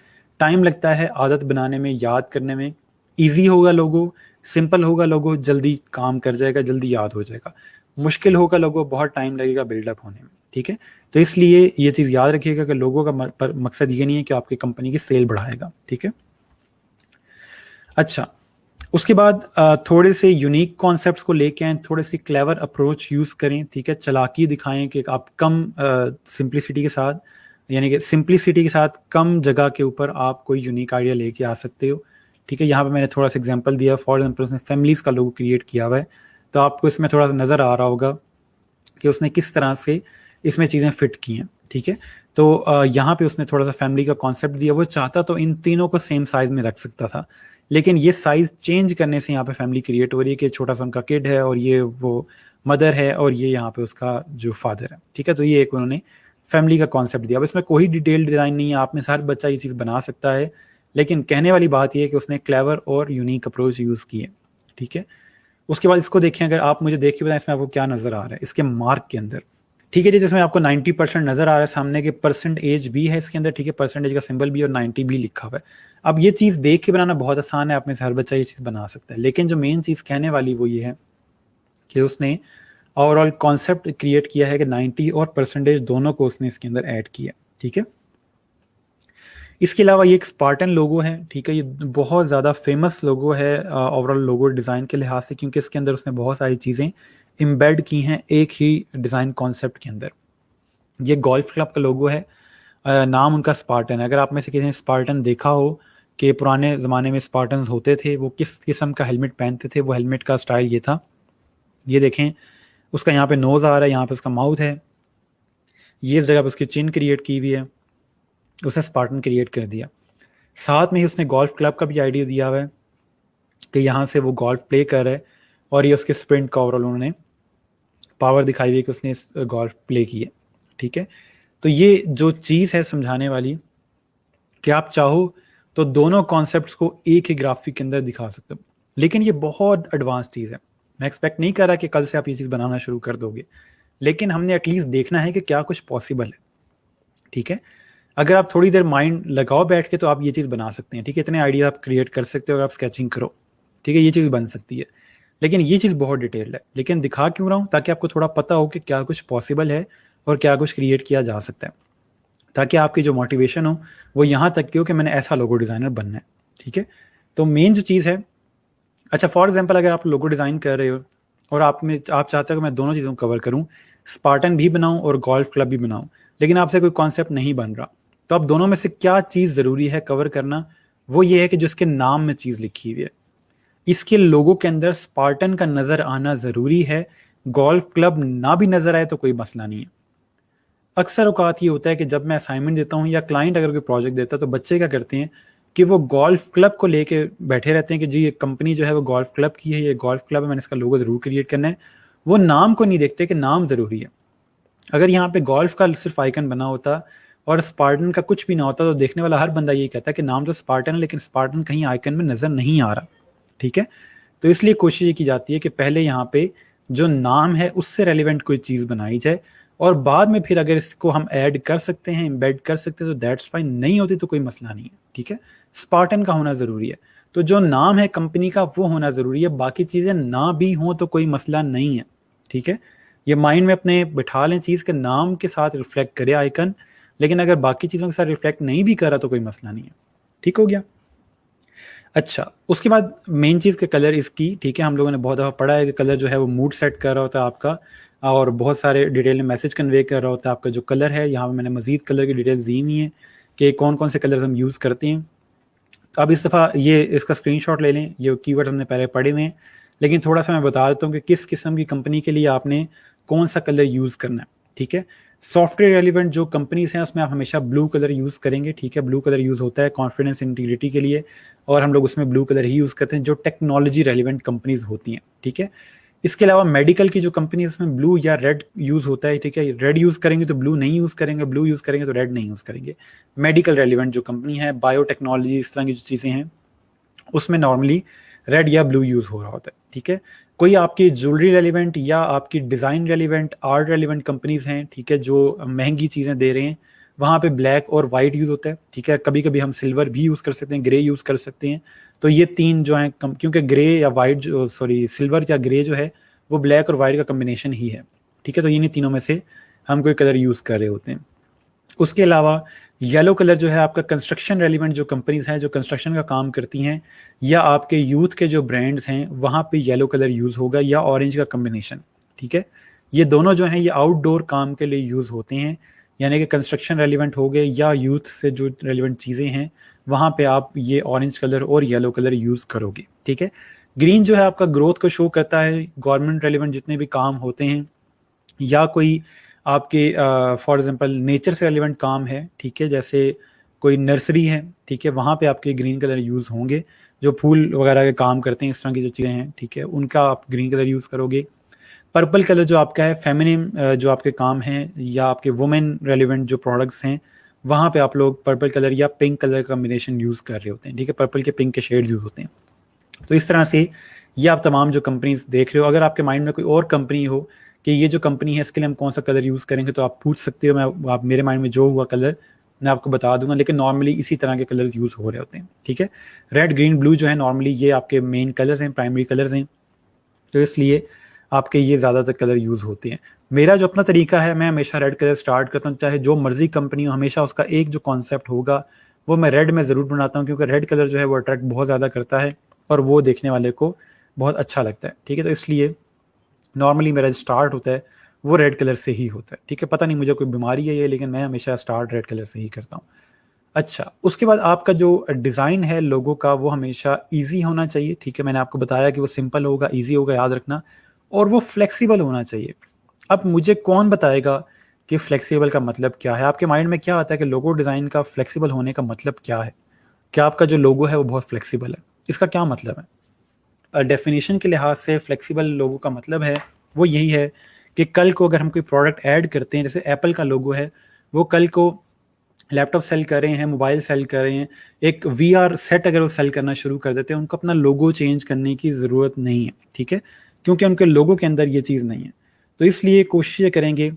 टाइम लगता है आदत बनाने में, याद करने में। ईजी होगा लोगो, सिंपल होगा लोगो, जल्दी काम कर जाएगा, जल्दी याद हो जाएगा। मुश्किल होगा लोगो, बहुत टाइम लगेगा बिल्डअप होने में, ठीक है। तो इसलिए ये चीज़ याद रखिएगा कि लोगों का मकसद ये नहीं है कि आपकी कंपनी की सेल बढ़ाएगा, ठीक है। अच्छा, उसके बाद थोड़े से यूनिक कॉन्सेप्ट्स को लेके आएँ, थोड़े सी क्लेवर अप्रोच यूज़ करें, ठीक है। चालाकी दिखाएं कि आप कम सिंप्लिसिटी के साथ, यानी कि सिंप्लिसिटी के साथ कम जगह के ऊपर आप कोई यूनिक आइडिया लेके आ सकते हो, ठीक है। यहाँ पे मैंने थोड़ा सा एग्जांपल दिया। फॉर एग्जांपल उसने फैमिलीज़ का लोगो क्रिएट किया हुआ है, तो आपको इसमें थोड़ा सा नज़र आ रहा होगा कि उसने किस तरह से इसमें चीज़ें फिट की हैं, ठीक है। तो यहाँ पे उसने थोड़ा सा फैमिली का कॉन्सेप्ट दिया। वो चाहता तो इन तीनों को सेम साइज़ में रख सकता था, लेकिन ये साइज़ चेंज करने से यहाँ पे फैमिली क्रिएट हो रही है कि छोटा सा उनका किड है और ये वो मदर है और ये यहाँ पे उसका जो फादर है, ठीक है। तो ये एक उन्होंने फैमिली का कॉन्सेप्ट दिया। अब इसमें कोई डिटेल डिज़ाइन नहीं है, आप में से हर बच्चा ये चीज़ बना सकता है, लेकिन कहने वाली बात ये है कि उसने क्लेवर और यूनिक अप्रोच यूज़ की है, ठीक है। उसके बाद इसको देखें, अगर आप मुझे देख के बताएं इसमें आपको क्या नज़र आ रहा है इसके मार्क के अंदर, ठीक है जी। जिसमें आपको 90% नज़र आ रहा है सामने के, परसेंटेज भी है इसके अंदर, ठीक है। परसेंटेज का सिंबल भी और 90 भी लिखा हुआ है। अब ये चीज़ देख के बनाना बहुत आसान है, आप में से हर बच्चा ये चीज़ बना सकता है, लेकिन जो मेन चीज़ कहने वाली वो ये है कि उसने ओवरऑल कॉन्सेप्ट क्रिएट किया है कि 90 और परसेंटेज दोनों को उसने इसके अंदर ऐड किया, ठीक है। इसके अलावा ये एक स्पार्टन लोगो है, ठीक है। ये बहुत ज़्यादा फेमस लोगो है ओवरऑल लोगो डिज़ाइन के लिहाज से, क्योंकि इसके अंदर उसने बहुत सारी चीज़ें एम्बेड की हैं एक ही डिज़ाइन कॉन्सेप्ट के अंदर। ये गोल्फ क्लब का लोगो है, नाम उनका स्पार्टन है। अगर आप में से किसी ने स्पार्टन देखा हो कि पुराने ज़माने में स्पार्टन्स होते थे, वो किस किस्म का हेलमेट पहनते थे, वो हेलमेट का स्टाइल ये था। ये देखें, उसका यहाँ पे नोज़ आ रहा है, यहाँ पे उसका माउथ है, ये इस जगह पे उसकी चिन क्रिएट की हुई है, उसने स्पार्टन क्रिएट कर दिया। साथ में ही उसने गोल्फ क्लब का भी आइडिया दिया हुआ है कि यहाँ से वो गोल्फ प्ले कर रहा है और ये उसके स्प्रिंट का ओवरऑल उन्होंने पावर दिखाई हुई है कि उसने गोल्फ प्ले की है, ठीक है। तो ये जो चीज़ है समझाने वाली कि आप चाहो तो दोनों कॉन्सेप्ट्स को एक ही ग्राफिक के अंदर दिखा सकते हो। लेकिन ये बहुत एडवांस चीज़ है। मैं एक्सपेक्ट नहीं कर रहा कि कल से आप ये चीज़ बनाना शुरू कर दोगे, लेकिन हमने एटलीस्ट देखना है कि क्या कुछ पॉसिबल है। ठीक है, अगर आप थोड़ी देर माइंड लगाओ बैठ के तो आप ये चीज़ बना सकते हैं। ठीक है, इतने आइडिया आप क्रिएट कर सकते हो अगर आप स्केचिंग करो। ठीक है, ये चीज़ बन सकती है, लेकिन ये चीज़ बहुत डिटेल्ड है। लेकिन दिखा क्यों रहा हूँ, ताकि आपको थोड़ा पता हो कि क्या कुछ पॉसिबल है और क्या कुछ क्रिएट किया जा सकता है, ताकि आपकी जो मोटिवेशन हो वो यहाँ तक की हो कि मैंने ऐसा लोगो डिज़ाइनर बनना है। ठीक है, तो मेन जो चीज़ है, अच्छा फॉर एग्जांपल अगर आप लोगो डिज़ाइन कर रहे हो और आप चाहते हो कि मैं दोनों चीज़ों को कवर करूँ, स्पार्टन भी बनाऊँ और गोल्फ क्लब भी बनाऊँ, लेकिन आपसे कोई कॉन्सेप्ट नहीं बन रहा, तो अब दोनों में से क्या चीज़ ज़रूरी है कवर करना, वो ये है कि जिसके नाम में चीज़ लिखी हुई है। इसके लोगों के अंदर स्पार्टन का नज़र आना ज़रूरी है, गोल्फ क्लब ना भी नज़र आए तो कोई मसला नहीं है। अक्सर औकात ये होता है कि जब मैं असाइनमेंट देता हूँ या क्लाइंट अगर कोई प्रोजेक्ट देता है तो बच्चे क्या करते हैं कि वो गोल्फ क्लब को लेके बैठे रहते हैं कि जी ये कंपनी जो है वो गोल्फ क्लब की है, ये गोल्फ क्लब है, मैंने इसका लोगो ज़रूर क्रिएट करना है। वो नाम को नहीं देखते कि नाम ज़रूरी है। अगर यहाँ पे गोल्फ का सिर्फ आइकन बना होता और स्पार्टन का कुछ भी ना होता तो देखने वाला हर बंदा यही कहता है कि नाम तो स्पार्टन है, लेकिन स्पार्टन कहीं आइकन में नज़र नहीं आ रहा। ठीक है, तो इसलिए कोशिश ये की जाती है कि पहले यहाँ पे जो नाम है उससे रेलिवेंट कोई चीज़ बनाई जाए, और बाद में फिर अगर इसको हम ऐड कर सकते हैं, एम्बेड कर सकते हैं तो दैट्स फाइन, नहीं होती तो कोई मसला नहीं है। ठीक है, स्पार्टन का होना ज़रूरी है, तो जो नाम है कंपनी का वो होना ज़रूरी है, बाकी चीज़ें ना भी हों तो कोई मसला नहीं है। ठीक है, ये माइंड में अपने बिठा लें चीज़ के नाम के साथ रिफ्लेक्ट करे आइकन, लेकिन अगर बाकी चीज़ों के साथ रिफ्लेक्ट नहीं भी कर रहा तो कोई मसला नहीं है। ठीक हो गया। अच्छा, उसके बाद मेन चीज़ के कलर इसकी, ठीक है, हम लोगों ने बहुत दफ़ा पढ़ा है कि कलर जो है वो मूड सेट कर रहा होता है आपका, और बहुत सारे डिटेल में मैसेज कन्वे कर रहा होता है आपका जो कलर है। यहाँ पे मैंने मज़ीद कलर की डिटेल्स दी हुई हैं कि कौन कौन से कलर्स हम यूज़ करते हैं। तो अब इस दफ़ा ये इसका स्क्रीनशॉट ले लें, ये कीवर्ड हमने पहले पढ़े हुए हैं, लेकिन थोड़ा सा मैं बता देता हूँ कि किस किस्म की कंपनी के लिए आपने कौन सा कलर यूज़ करना है। ठीक है, सॉफ्टवेयर रेलिवेंट जो कंपनीज हैं उसमें आप हमेशा ब्लू कलर यूज़ करेंगे। ठीक है, ब्लू कलर यूज़ होता है कॉन्फिडेंस इंटीग्रिटी के लिए, और हम लोग उसमें ब्लू कलर ही यूज़ करते हैं जो टेक्नोलॉजी रेलिवेंट कंपनीज होती हैं। ठीक है, इसके अलावा मेडिकल की जो कंपनी है उसमें ब्लू या रेड यूज़ होता है। ठीक है, रेड यूज़ करेंगे तो ब्लू नहीं यूज़ करेंगे, ब्लू यूज़ करेंगे तो रेड नहीं यूज़ करेंगे। मेडिकल रेलिवेंट जो कंपनी है, बायोटेक्नोलॉजी, इस तरह की जो चीज़ें हैं उसमें नॉर्मली रेड या ब्लू यूज़ हो रहा होता है। ठीक है, कोई आपकी ज्वेलरी रेलिवेंट या आपकी design relevant, art relevant companies हैं, ठीक है, जो महंगी चीज़ें दे रहे हैं, वहाँ पे ब्लैक और वाइट यूज़ होता है। ठीक है, कभी कभी हम सिल्वर भी यूज़ कर सकते हैं, ग्रे यूज़ कर सकते हैं। तो ये तीन जो हैं क्योंकि ग्रे या वाइट जो सॉरी सिल्वर या ग्रे जो है वो ब्लैक और वाइट का कम्बिनेशन ही है। ठीक है, तो इन्हीं तीनों में से हम कोई कलर यूज़ कर रहे होते हैं। उसके अलावा येलो कलर जो है आपका कंस्ट्रक्शन रेलिवेंट जो कंपनीज हैं जो कंस्ट्रक्शन का काम करती हैं, या आपके यूथ के जो ब्रांड्स हैं वहाँ पे येलो कलर यूज़ होगा, या ऑरेंज का कम्बिनेशन। ठीक है, ये दोनों जो हैं ये आउटडोर काम के लिए यूज़ होते हैं, यानी कि कंस्ट्रक्शन रेलिवेंट हो गए या यूथ से जो रेलिवेंट चीज़ें हैं वहाँ पे आप ये ऑरेंज कलर और येलो कलर यूज़ करोगे। ठीक है, ग्रीन जो है आपका ग्रोथ को शो करता है, गवर्नमेंट रेलिवेंट जितने भी काम होते हैं, या कोई आपके फॉर एग्जांपल नेचर से रिलेवेंट काम है। ठीक है, जैसे कोई नर्सरी है, ठीक है, वहाँ पे आपके ग्रीन कलर यूज़ होंगे, जो फूल वगैरह के काम करते हैं, इस तरह की जो चीज़ें हैं, ठीक है, उनका आप ग्रीन कलर यूज़ करोगे। पर्पल कलर जो आपका है फेमिनिन जो आपके काम हैं या आपके वुमेन रेलिवेंट जो प्रोडक्ट्स हैं, वहाँ पे आप लोग पर्पल कलर या पिंक कलर का कॉम्बिनेशन यूज़ कर रहे होते हैं। ठीक है, पर्पल के पिंक के शेड यूज़ होते हैं। तो इस तरह से ये आप तमाम जो कंपनीज देख रहे हो, अगर आपके माइंड में कोई और कंपनी हो कि ये जो कंपनी है इसके लिए हम कौन सा कलर यूज़ करेंगे, तो आप पूछ सकते हो। मैं आप मेरे माइंड में जो हुआ कलर मैं आपको बता दूंगा, लेकिन नॉर्मली इसी तरह के कलर्स यूज़ हो रहे होते हैं। ठीक है, रेड ग्रीन ब्लू जो है नॉर्मली ये आपके मेन कलर्स हैं, प्राइमरी कलर्स हैं, तो इसलिए आपके ये ज़्यादातर कलर यूज़ होते हैं। मेरा जो अपना तरीका है, मैं हमेशा रेड कलर स्टार्ट करता हूँ, चाहे जो मर्जी कंपनी हो, हमेशा उसका एक जो कॉन्सेप्ट होगा वो मैं रेड में ज़रूर बनाता हूँ, क्योंकि रेड कलर जो है वो अट्रैक्ट बहुत ज़्यादा करता है और वो देखने वाले को बहुत अच्छा लगता है। ठीक है, तो इसलिए नॉर्मली मेरा जो स्टार्ट होता है वो रेड कलर से ही होता है। ठीक है, पता नहीं मुझे कोई बीमारी है ये, लेकिन मैं हमेशा स्टार्ट रेड कलर से ही करता हूँ। अच्छा, उसके बाद आपका जो डिज़ाइन है लोगो का वो हमेशा ईजी होना चाहिए। ठीक है, मैंने आपको बताया कि वो सिंपल होगा, ईजी होगा, याद रखना, और वो फ्लेक्सिबल होना चाहिए। अब मुझे कौन बताएगा कि फ्लेक्सिबल का मतलब क्या है? आपके माइंड में क्या आता है कि लोगो डिज़ाइन का फ्लेक्सिबल होने का मतलब क्या है? क्या आपका जो लोगो है वो बहुत फ्लेक्सिबल है? इसका क्या मतलब है? डेफिनेशन के लिहाज से फ्लेक्सिबल लोगो का मतलब है वो यही है कि कल को अगर हम कोई प्रोडक्ट ऐड करते हैं, जैसे एप्पल का लोगो है, वो कल को लैपटॉप सेल कर रहे हैं, मोबाइल सेल कर रहे हैं, एक वीआर सेट अगर वो सेल करना शुरू कर देते हैं, उनको अपना लोगो चेंज करने की ज़रूरत नहीं है, ठीक है, क्योंकि उनके लोगो के अंदर ये चीज़ नहीं है। तो इसलिए कोशिश ये करेंगे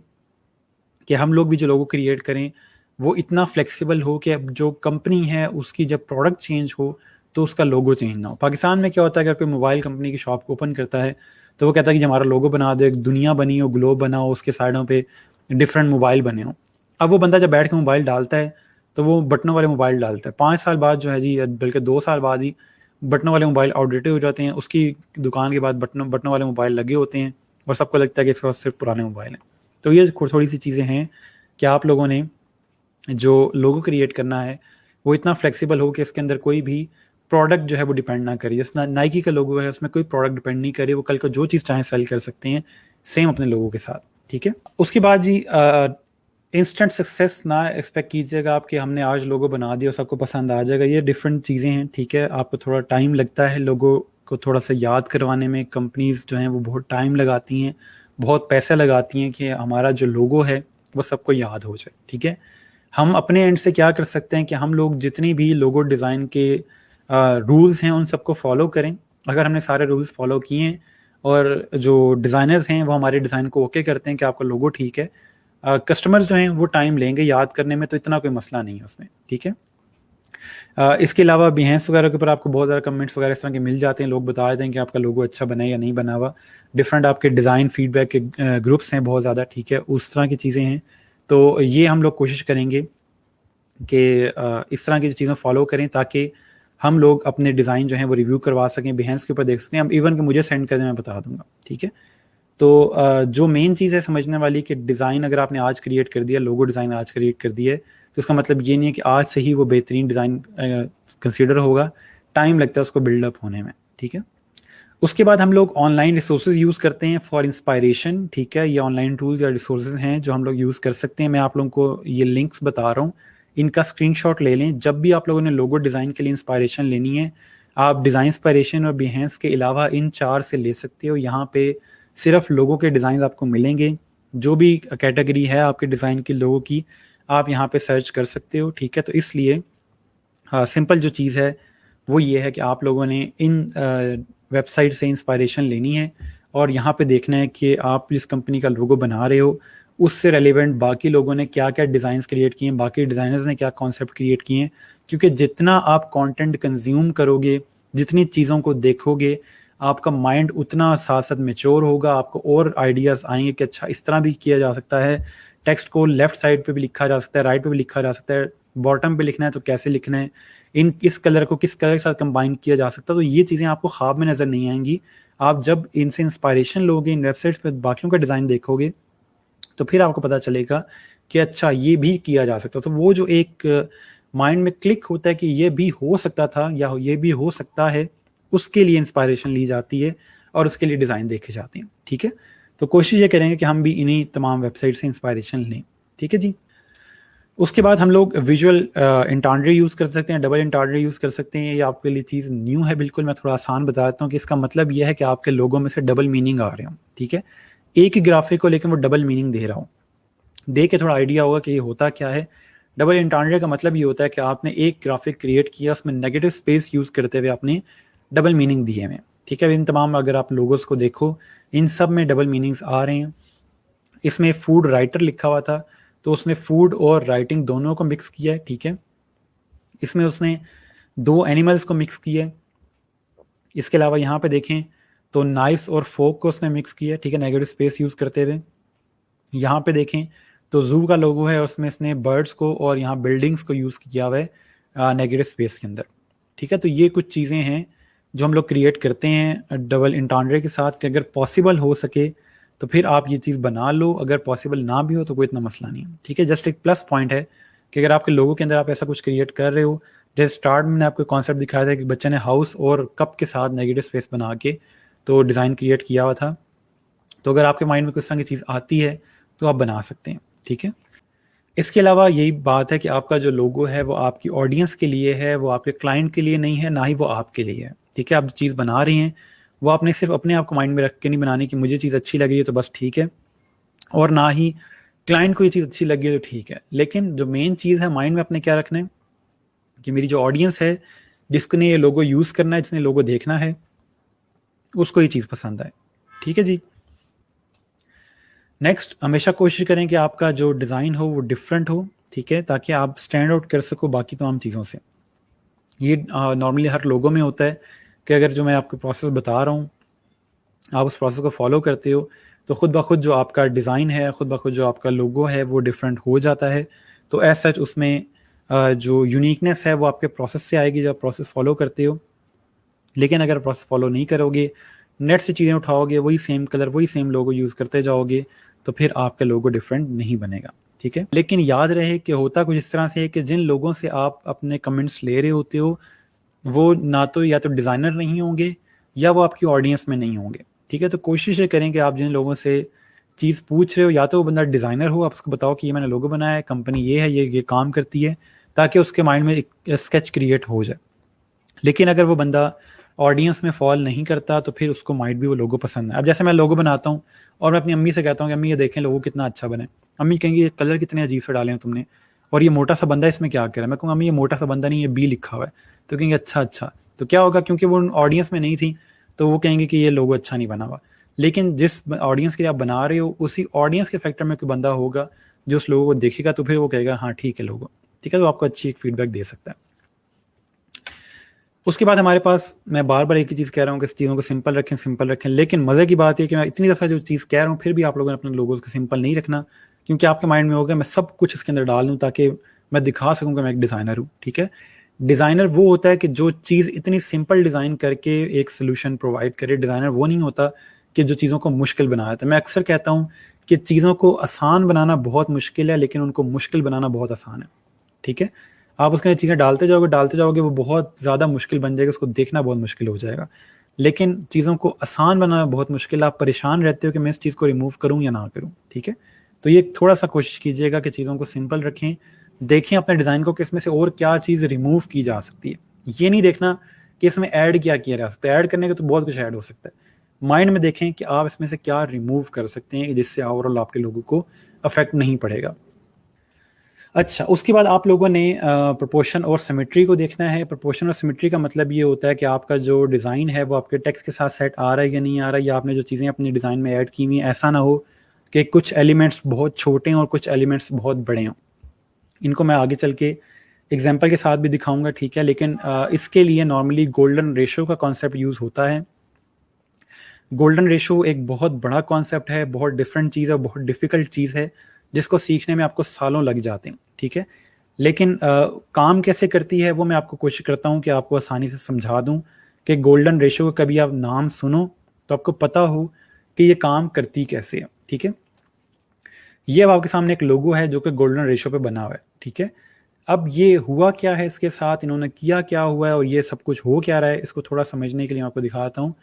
कि हम लोग भी जो लोगो क्रिएट करें वो इतना फ्लेक्सिबल हो कि अब जो कंपनी है उसकी जब प्रोडक्ट चेंज हो तो उसका लोगो चेंज ना हो। पाकिस्तान में क्या होता है, अगर कोई मोबाइल कंपनी की शॉप ओपन करता है तो वो कहता है कि हमारा लोगो बना दो, एक दुनिया बनी हो, ग्लोब बना हो, उसके साइडों पे डिफरेंट मोबाइल बने हो। अब वो बंदा जब बैठ के मोबाइल डालता है तो वो बटनों वाले मोबाइल डालता है, 5 साल बाद जो है जी, बल्कि 2 साल बाद ही बटनों वाले मोबाइल आउटडेटेड हो जाते हैं, उसकी दुकान के बाद बटनों बटनों वाले मोबाइल लगे होते हैं और सबको लगता है कि इसके पास सिर्फ पुराने मोबाइल हैं। तो ये थोड़ी सी चीज़ें हैं कि आप लोगों ने जो लोगो क्रिएट करना है वो इतना फ्लेक्सिबल हो कि इसके अंदर कोई भी प्रोडक्ट जो है वो डिपेंड ना करे। जैसे नाइकी का लोगो है, उसमें कोई प्रोडक्ट डिपेंड नहीं करे, वो कल को जो चीज़ चाहे सेल कर सकते हैं सेम अपने लोगों के साथ, ठीक है। उसके बाद जी इंस्टेंट सक्सेस ना एक्सपेक्ट कीजिएगा आप कि हमने आज लोगो बना दिया और सबको पसंद आ जाएगा, ये डिफरेंट चीज़ें हैं, ठीक है। आपको थोड़ा टाइम लगता है लोगो को थोड़ा सा याद करवाने में, कंपनीज जो हैं वो बहुत टाइम लगाती हैं, बहुत पैसे लगाती हैं कि हमारा जो लोगो है वो सबको याद हो जाए, ठीक है। हम अपने एंड से क्या कर सकते हैं कि हम लोग जितनी भी लोगो डिज़ाइन के रूल्स हैं उन सबको फॉलो करें। अगर हमने सारे रूल्स फॉलो किए हैं और जो डिज़ाइनर्स हैं वो हमारे डिज़ाइन को ओके करते हैं कि आपका लोगो ठीक है, कस्टमर्स जो हैं वो टाइम लेंगे याद करने में, तो इतना कोई मसला नहीं है उसमें, ठीक है। इसके अलावा बिहेंस वगैरह के ऊपर आपको बहुत ज़्यादा कमेंट्स वगैरह इस तरह के मिल जाते हैं, लोग बता देते हैं कि आपका लोगो अच्छा बना है या नहीं बना हुआ। डिफरेंट आपके डिज़ाइन फीडबैक के ग्रुप्स हैं बहुत ज़्यादा, ठीक है, उस तरह की चीज़ें हैं। तो ये हम लोग कोशिश करेंगे कि इस तरह की चीज़ें फॉलो करें ताकि हम लोग अपने डिज़ाइन जो हैं वो रिव्यू करवा सकें, बिहेंस के ऊपर देख सकते हैं। अब इवन कि मुझे सेंड कर दें, मैं बता दूंगा, ठीक है। तो जो मेन चीज़ है समझने वाली कि डिज़ाइन अगर आपने आज क्रिएट कर दिया, लोगो डिज़ाइन आज क्रिएट कर दिया है, तो इसका मतलब ये नहीं है कि आज से ही वो बेहतरीन डिज़ाइन कंसीडर होगा, टाइम लगता है उसको बिल्डअप होने में, ठीक है। उसके बाद हम लोग ऑनलाइन रिसोर्सेज यूज़ करते हैं फॉर इंस्पायरेशन, ठीक है। ये ऑनलाइन टूल्स या रिसोर्सेज हैं जो हम लोग यूज़ कर सकते हैं। मैं आप लोगों को ये लिंक्स बता रहा हूँ, इनका स्क्रीनशॉट ले लें। जब भी आप लोगों ने लोगो डिज़ाइन के लिए इंस्पायरेशन लेनी है, आप डिज़ाइन इंस्पायरेशन और बिहेंस के अलावा इन 4 से ले सकते हो। यहाँ पे सिर्फ लोगो के डिज़ाइन आपको मिलेंगे, जो भी कैटेगरी है आपके डिज़ाइन की लोगो की, आप यहाँ पे सर्च कर सकते हो, ठीक है। तो इसलिए सिंपल जो चीज़ है वो ये है कि आप लोगों ने इन वेबसाइट से इंस्पायरेशन लेनी है और यहाँ पे देखना है कि आप जिस कंपनी का लोगो बना रहे हो उससे रेलिवेंट बाकी लोगों ने क्या क्या डिज़ाइंस क्रिएट किए हैं, बाकी डिज़ाइनर्स ने क्या कॉन्सेप्ट क्रिएट किए हैं। क्योंकि जितना आप कंटेंट कंज्यूम करोगे, जितनी चीज़ों को देखोगे, आपका माइंड उतना साथ साथ मेच्योर होगा, आपको और आइडियाज़ आएंगे कि अच्छा इस तरह भी किया जा सकता है, टेक्स्ट को लेफ्ट साइड पे भी लिखा जा सकता है, राइट पे भी लिखा जा सकता है, बॉटम पे लिखना है तो कैसे लिखना है, इन इस कलर को किस कलर के साथ कंबाइन किया जा सकता है। तो ये चीज़ें आपको ख्वाब में नज़र नहीं आएंगी। आप जब इनसे इंस्पायरेशन लोगे, इन वेबसाइट्स पे बाकियों का डिज़ाइन देखोगे, तो फिर आपको पता चलेगा कि अच्छा ये भी किया जा सकता है। तो वो जो एक माइंड में क्लिक होता है कि ये भी हो सकता था या ये भी हो सकता है, उसके लिए इंस्पायरेशन ली जाती है और उसके लिए डिज़ाइन देखे जाते हैं, ठीक है। तो कोशिश ये करेंगे कि हम भी इन्हीं तमाम वेबसाइट से इंस्पायरेशन लें, ठीक है जी। उसके बाद हम लोग विजुअल एंटांड्री यूज़ कर सकते हैं, डबल एंटांड्री यूज़ कर सकते हैं। ये आपके लिए चीज़ न्यू है बिल्कुल, मैं थोड़ा आसान बता देता हूँ कि इसका मतलब ये है कि आपके लोगों में से डबल मीनिंग आ रहे हो, ठीक है। एक ही ग्राफिक को लेकर वो डबल मीनिंग दे रहा हूँ, दे के थोड़ा आइडिया होगा कि ये होता क्या है। डबल एंटांड्रे का मतलब ये होता है कि आपने एक ग्राफिक क्रिएट किया, उसमें नेगेटिव स्पेस यूज़ करते हुए आपने डबल मीनिंग दिए हुए, ठीक है। इन तमाम अगर आप लोगोस को देखो, इन सब में डबल मीनिंग्स आ रहे हैं। इसमें फूड राइटर लिखा हुआ था तो उसने फूड और राइटिंग दोनों को मिक्स किया है, ठीक है। इसमें उसने दो एनिमल्स को मिक्स किया है। इसके अलावा यहाँ पे देखें तो नाइफ्स और फोक को उसने मिक्स किया है, ठीक है, नेगेटिव स्पेस यूज़ करते हुए। यहाँ पे देखें तो जू का लोगो है, उसमें इसने बर्ड्स को और यहाँ बिल्डिंग्स को यूज़ किया हुआ है नेगेटिव स्पेस के अंदर, ठीक है। तो ये कुछ चीज़ें हैं जो हम लोग क्रिएट करते हैं डबल इंटांड्रे के साथ कि अगर पॉसिबल हो सके तो फिर आप ये चीज़ बना लो, अगर पॉसिबल ना भी हो तो कोई इतना मसला नहीं है, ठीक है। जस्ट एक प्लस पॉइंट है कि अगर आपके लोगों के अंदर आप ऐसा कुछ क्रिएट कर रहे हो, जैसे स्टार्ट में मैंने आपको कॉन्सेप्ट दिखाया था कि बच्चे ने हाउस और कप के साथ नेगेटिव स्पेस बना के तो डिज़ाइन क्रिएट किया हुआ था। तो अगर आपके माइंड में कुछ तरह की चीज़ आती है तो आप बना सकते हैं, ठीक है। इसके अलावा यही बात है कि आपका जो लोगो है वो आपकी ऑडियंस के लिए है, वो आपके क्लाइंट के लिए नहीं है, ना ही वो आपके लिए है, ठीक है। आप जो चीज़ बना रही हैं वो आपने सिर्फ अपने आप को माइंड में रख के नहीं बनानी कि मुझे चीज़ अच्छी लग रही है तो बस ठीक है, और ना ही क्लाइंट को ये चीज़ अच्छी लगी है तो ठीक है, लेकिन जो मेन चीज़ है माइंड में अपने क्या रखना है कि मेरी जो ऑडियंस है, जिसने ये लोगो यूज़ करना है, जिसने लोगो देखना है, उसको ये चीज़ पसंद आए। ठीक है जी। नेक्स्ट, हमेशा कोशिश करें कि आपका जो डिज़ाइन हो वो डिफरेंट हो, ठीक है, ताकि आप स्टैंड आउट कर सको बाकी तमाम चीज़ों से। ये नॉर्मली हर लोगों में होता है कि अगर जो मैं आपको प्रोसेस बता रहा हूँ, आप उस प्रोसेस को फॉलो करते हो, तो खुद ब खुद जो आपका डिज़ाइन है, खुद ब खुद जो आपका लोगो है, वो डिफरेंट हो जाता है। तो एज सच उसमें जो यूनिकनेस है वो आपके प्रोसेस से आएगी जब प्रोसेस फॉलो करते हो। लेकिन अगर प्रोसेस फॉलो नहीं करोगे, नेट से चीज़ें उठाओगे, वही सेम कलर, वही सेम लोगो यूज़ करते जाओगे, तो फिर आपका लोगो डिफरेंट नहीं बनेगा। ठीक है, लेकिन याद रहे कि होता कुछ इस तरह से है कि जिन लोगों से आप अपने कमेंट्स ले रहे होते हो, वो ना तो या तो डिज़ाइनर नहीं होंगे या वो आपकी ऑडियंस में नहीं होंगे। ठीक है, तो कोशिश ये करें कि आप जिन लोगों से चीज़ पूछ रहे हो, या तो वो बंदा डिज़ाइनर हो, आप उसको बताओ कि ये मैंने लोगो बनाया है, कंपनी ये है, ये काम करती है, ताकि उसके माइंड में एक स्केच क्रिएट हो जाए। लेकिन अगर वो बंदा ऑडियंस में फॉल नहीं करता, तो फिर उसको माइट भी वो लोगो पसंद है। अब जैसे मैं लोगो बनाता हूँ और मैं अपनी अम्मी से कहता हूँ कि अम्मी ये देखें लोगो कितना अच्छा बना है। अम्मी कहेंगी ये कलर कितने अजीब से डाले हैं तुमने, और ये मोटा सा बंदा इसमें क्या कर रहा है। मैं कहूँगा अम्मी ये मोटा सा बंदा नहीं, ये बी लिखा हुआ है। तो कहेंगे अच्छा अच्छा। तो क्या होगा, क्योंकि वो ऑडियंस में नहीं थी, तो वो कहेंगे कि ये लोगो अच्छा नहीं बना हुआ। लेकिन जिस ऑडियंस के लिए आप बना रहे हो, उसी ऑडियंस के फैक्टर में कोई बंदा होगा जो उस लोगो को देखेगा, तो फिर वो कहेगा हाँ ठीक है लोगो, ठीक है, तो आपको अच्छी एक फीडबैक दे सकता है। उसके बाद हमारे पास, मैं बार बार एक ही चीज़ कह रहा हूँ कि चीज़ों को सिंपल रखें, सिंपल रखें। लेकिन मज़े की बात है कि मैं इतनी दफ़ा जो चीज़ कह रहा हूँ, फिर भी आप लोगों ने अपने लोगों को सिंपल नहीं रखना, क्योंकि आपके माइंड में होगा मैं सब कुछ इसके अंदर डाल दूँ ताकि मैं दिखा सकूँ कि मैं एक डिज़ाइनर हूँ। ठीक है, डिज़ाइनर वो होता है कि जो चीज़ इतनी सिंपल डिज़ाइन करके एक सोल्यूशन प्रोवाइड करे। डिज़ाइनर वो नहीं होता कि जो चीज़ों को मुश्किल बनाया था। मैं अक्सर कहता हूँ कि चीज़ों को आसान बनाना बहुत मुश्किल है, लेकिन उनको मुश्किल बनाना बहुत आसान है। ठीक है, आप उसके अंदर चीज़ें डालते जाओगे, वो बहुत ज़्यादा मुश्किल बन जाएगा, उसको देखना बहुत मुश्किल हो जाएगा। लेकिन चीज़ों को आसान बनाना बहुत मुश्किल है। आप परेशान रहते हो कि मैं इस चीज़ को रिमूव करूँ या ना करूँ। ठीक है, तो ये थोड़ा-सा कोशिश कीजिएगा कि चीज़ों को सिंपल रखें। देखें अपने डिज़ाइन को कि इसमें से और क्या चीज़ रिमूव की जा सकती है। ये नहीं देखना कि इसमें ऐड क्या किया जा सकता है। ऐड करने का तो बहुत कुछ ऐड हो सकता है। माइंड में देखें कि आप इसमें से क्या रिमूव कर सकते हैं, जिससे ओवरऑल आपके लोगों को अफ़ेक्ट नहीं पड़ेगा। अच्छा, उसके बाद आप लोगों ने प्रोपोर्शन और सिमेट्री को देखना है। प्रोपोर्शन और सिमेट्री का मतलब ये होता है कि आपका जो डिज़ाइन है वो आपके टेक्स्ट के साथ सेट आ रहा है या नहीं आ रहा है, या आपने जो चीज़ें अपने डिज़ाइन में ऐड की हुई हैं, ऐसा ना हो कि कुछ एलिमेंट्स बहुत छोटे हों और कुछ एलिमेंट्स बहुत बड़े हों। इनको मैं आगे चल के एग्जांपल के साथ भी दिखाऊंगा, ठीक है, लेकिन इसके लिए नॉर्मली गोल्डन रेशियो का कॉन्सेप्ट यूज़ होता है। गोल्डन रेशियो एक बहुत बड़ा कॉन्सेप्ट है, बहुत डिफरेंट चीज़ है, बहुत डिफ़िकल्ट चीज़ है, जिसको सीखने में आपको सालों लग जाते हैं। ठीक है, लेकिन काम कैसे करती है वो मैं आपको कोशिश करता हूँ कि आपको आसानी से समझा दूँ कि गोल्डन रेशियो का कभी आप नाम सुनो तो आपको पता हो कि ये काम करती कैसे है। ठीक है, ये अब आपके सामने एक लोगो है जो कि गोल्डन रेशियो पे बना हुआ है। ठीक है, अब ये हुआ क्या है, इसके साथ इन्होंने किया क्या हुआ है और ये सब कुछ हो क्या रहा है, इसको थोड़ा समझने के लिए मैं आपको दिखाता हूँ।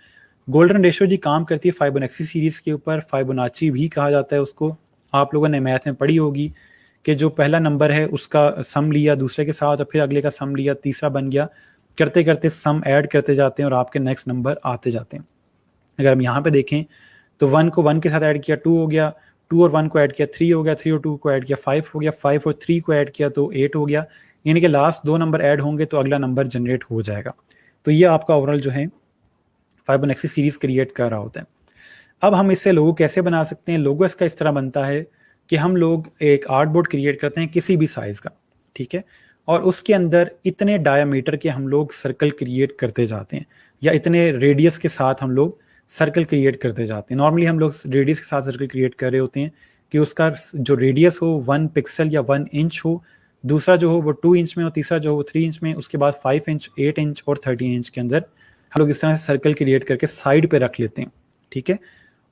गोल्डन रेशियो जी काम करती है फाइबोनेक्सी सीरीज के ऊपर। फाइबोनाची भी कहा जाता है उसको। आप लोगों ने मैथ में पढ़ी होगी कि जो पहला नंबर है उसका सम लिया दूसरे के साथ और फिर अगले का सम लिया, तीसरा बन गया, करते करते सम ऐड करते जाते हैं और आपके नेक्स्ट नंबर आते जाते हैं। अगर हम यहाँ पे देखें तो 1 को 1 के साथ ऐड किया 2 हो गया, 2 और 1 को ऐड किया 3 हो गया, 3 और 2 को ऐड किया 5 हो गया, 5 और 3 को ऐड किया तो 8 हो गया। यानी कि लास्ट 2 नंबर ऐड होंगे तो अगला नंबर जनरेट हो जाएगा। तो ये आपका ओवरऑल जो है फाइबोनेक्सी सीरीज क्रिएट कर रहा होता है। अब हम इससे लोगो कैसे बना सकते हैं? लोगो इसका इस तरह बनता है कि हम लोग एक आर्टबोर्ड क्रिएट करते हैं किसी भी साइज़ का, ठीक है, और उसके अंदर इतने डायमीटर के हम लोग सर्कल क्रिएट करते जाते हैं, या इतने रेडियस के साथ हम लोग सर्कल क्रिएट करते जाते हैं। नॉर्मली हम लोग रेडियस के साथ सर्कल क्रिएट कर रहे होते हैं कि उसका जो रेडियस हो 1 पिक्सल या 1 इंच हो, दूसरा जो हो वो 2 इंच में हो, तीसरा जो हो 3 इंच में, उसके बाद 5 इंच, 8 इंच और 13 इंच के अंदर हम लोग इस तरह से सर्कल क्रिएट करके साइड पे रख लेते हैं। ठीक है,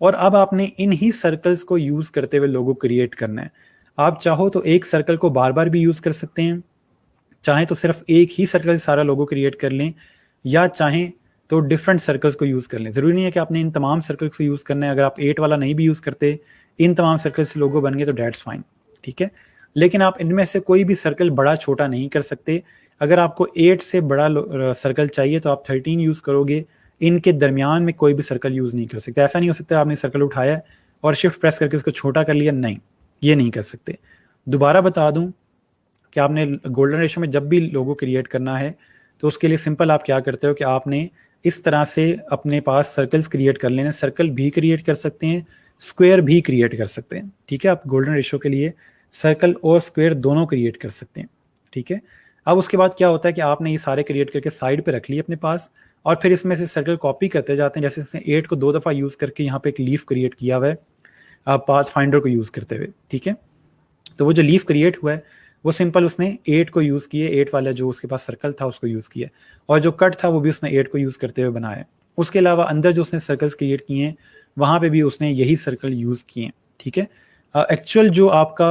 और अब आपने इन ही सर्कल्स को यूज़ करते हुए लोगो क्रिएट करना है। आप चाहो तो एक सर्कल को बार बार भी यूज़ कर सकते हैं, चाहें तो सिर्फ एक ही सर्कल से सारा लोगो क्रिएट कर लें, या चाहें तो डिफरेंट सर्कल्स को यूज़ कर लें। ज़रूरी नहीं है कि आपने इन तमाम सर्कल्स को यूज़ करना है। अगर आप 8 वाला नहीं भी यूज़ करते, इन तमाम सर्कल से लोगो बन गए तो डेट्स फाइन। ठीक है, लेकिन आप इनमें से कोई भी सर्कल बड़ा छोटा नहीं कर सकते। अगर आपको 8 से बड़ा सर्कल चाहिए तो आप 13 यूज़ करोगे। इनके दरमियान में कोई भी सर्कल यूज़ नहीं कर सकते। ऐसा नहीं हो सकता आपने सर्कल उठाया और शिफ्ट प्रेस करके इसको छोटा कर लिया, नहीं। ये नहीं कर सकते। दोबारा बता दूं कि आपने गोल्डन रेशो में जब भी लोगो क्रिएट करना है तो उसके लिए सिंपल आप क्या करते हो कि आपने इस तरह से अपने पास सर्कल्स क्रिएट कर लेने, सर्कल भी क्रिएट कर सकते हैं, स्क्वायर भी क्रिएट कर सकते हैं। ठीक है, आप गोल्डन रेशो के लिए सर्कल और स्क्वायर दोनों क्रिएट कर सकते हैं। ठीक है, अब उसके बाद क्या होता है कि आपने ये सारे क्रिएट करके साइड पे रख लिए अपने पास, और फिर इसमें से सर्कल कॉपी करते जाते हैं। जैसे इसने 8 को 2 दफ़ा यूज़ करके यहाँ पे एक लीफ क्रिएट किया हुआ है पाथ फाइंडर को यूज़ करते हुए। ठीक है, तो वो जो लीफ क्रिएट हुआ है वो सिंपल उसने 8 को यूज़ किए, 8 वाला जो उसके पास सर्कल था उसको यूज़ किया, और जो कट था वो भी उसने 8 को यूज़ करते हुए बनाया। उसके अलावा अंदर जो उसने सर्कल्स क्रिएट किए हैं वहाँ पे भी उसने यही सर्कल यूज़ किए हैं। ठीक है, एक्चुअल जो आपका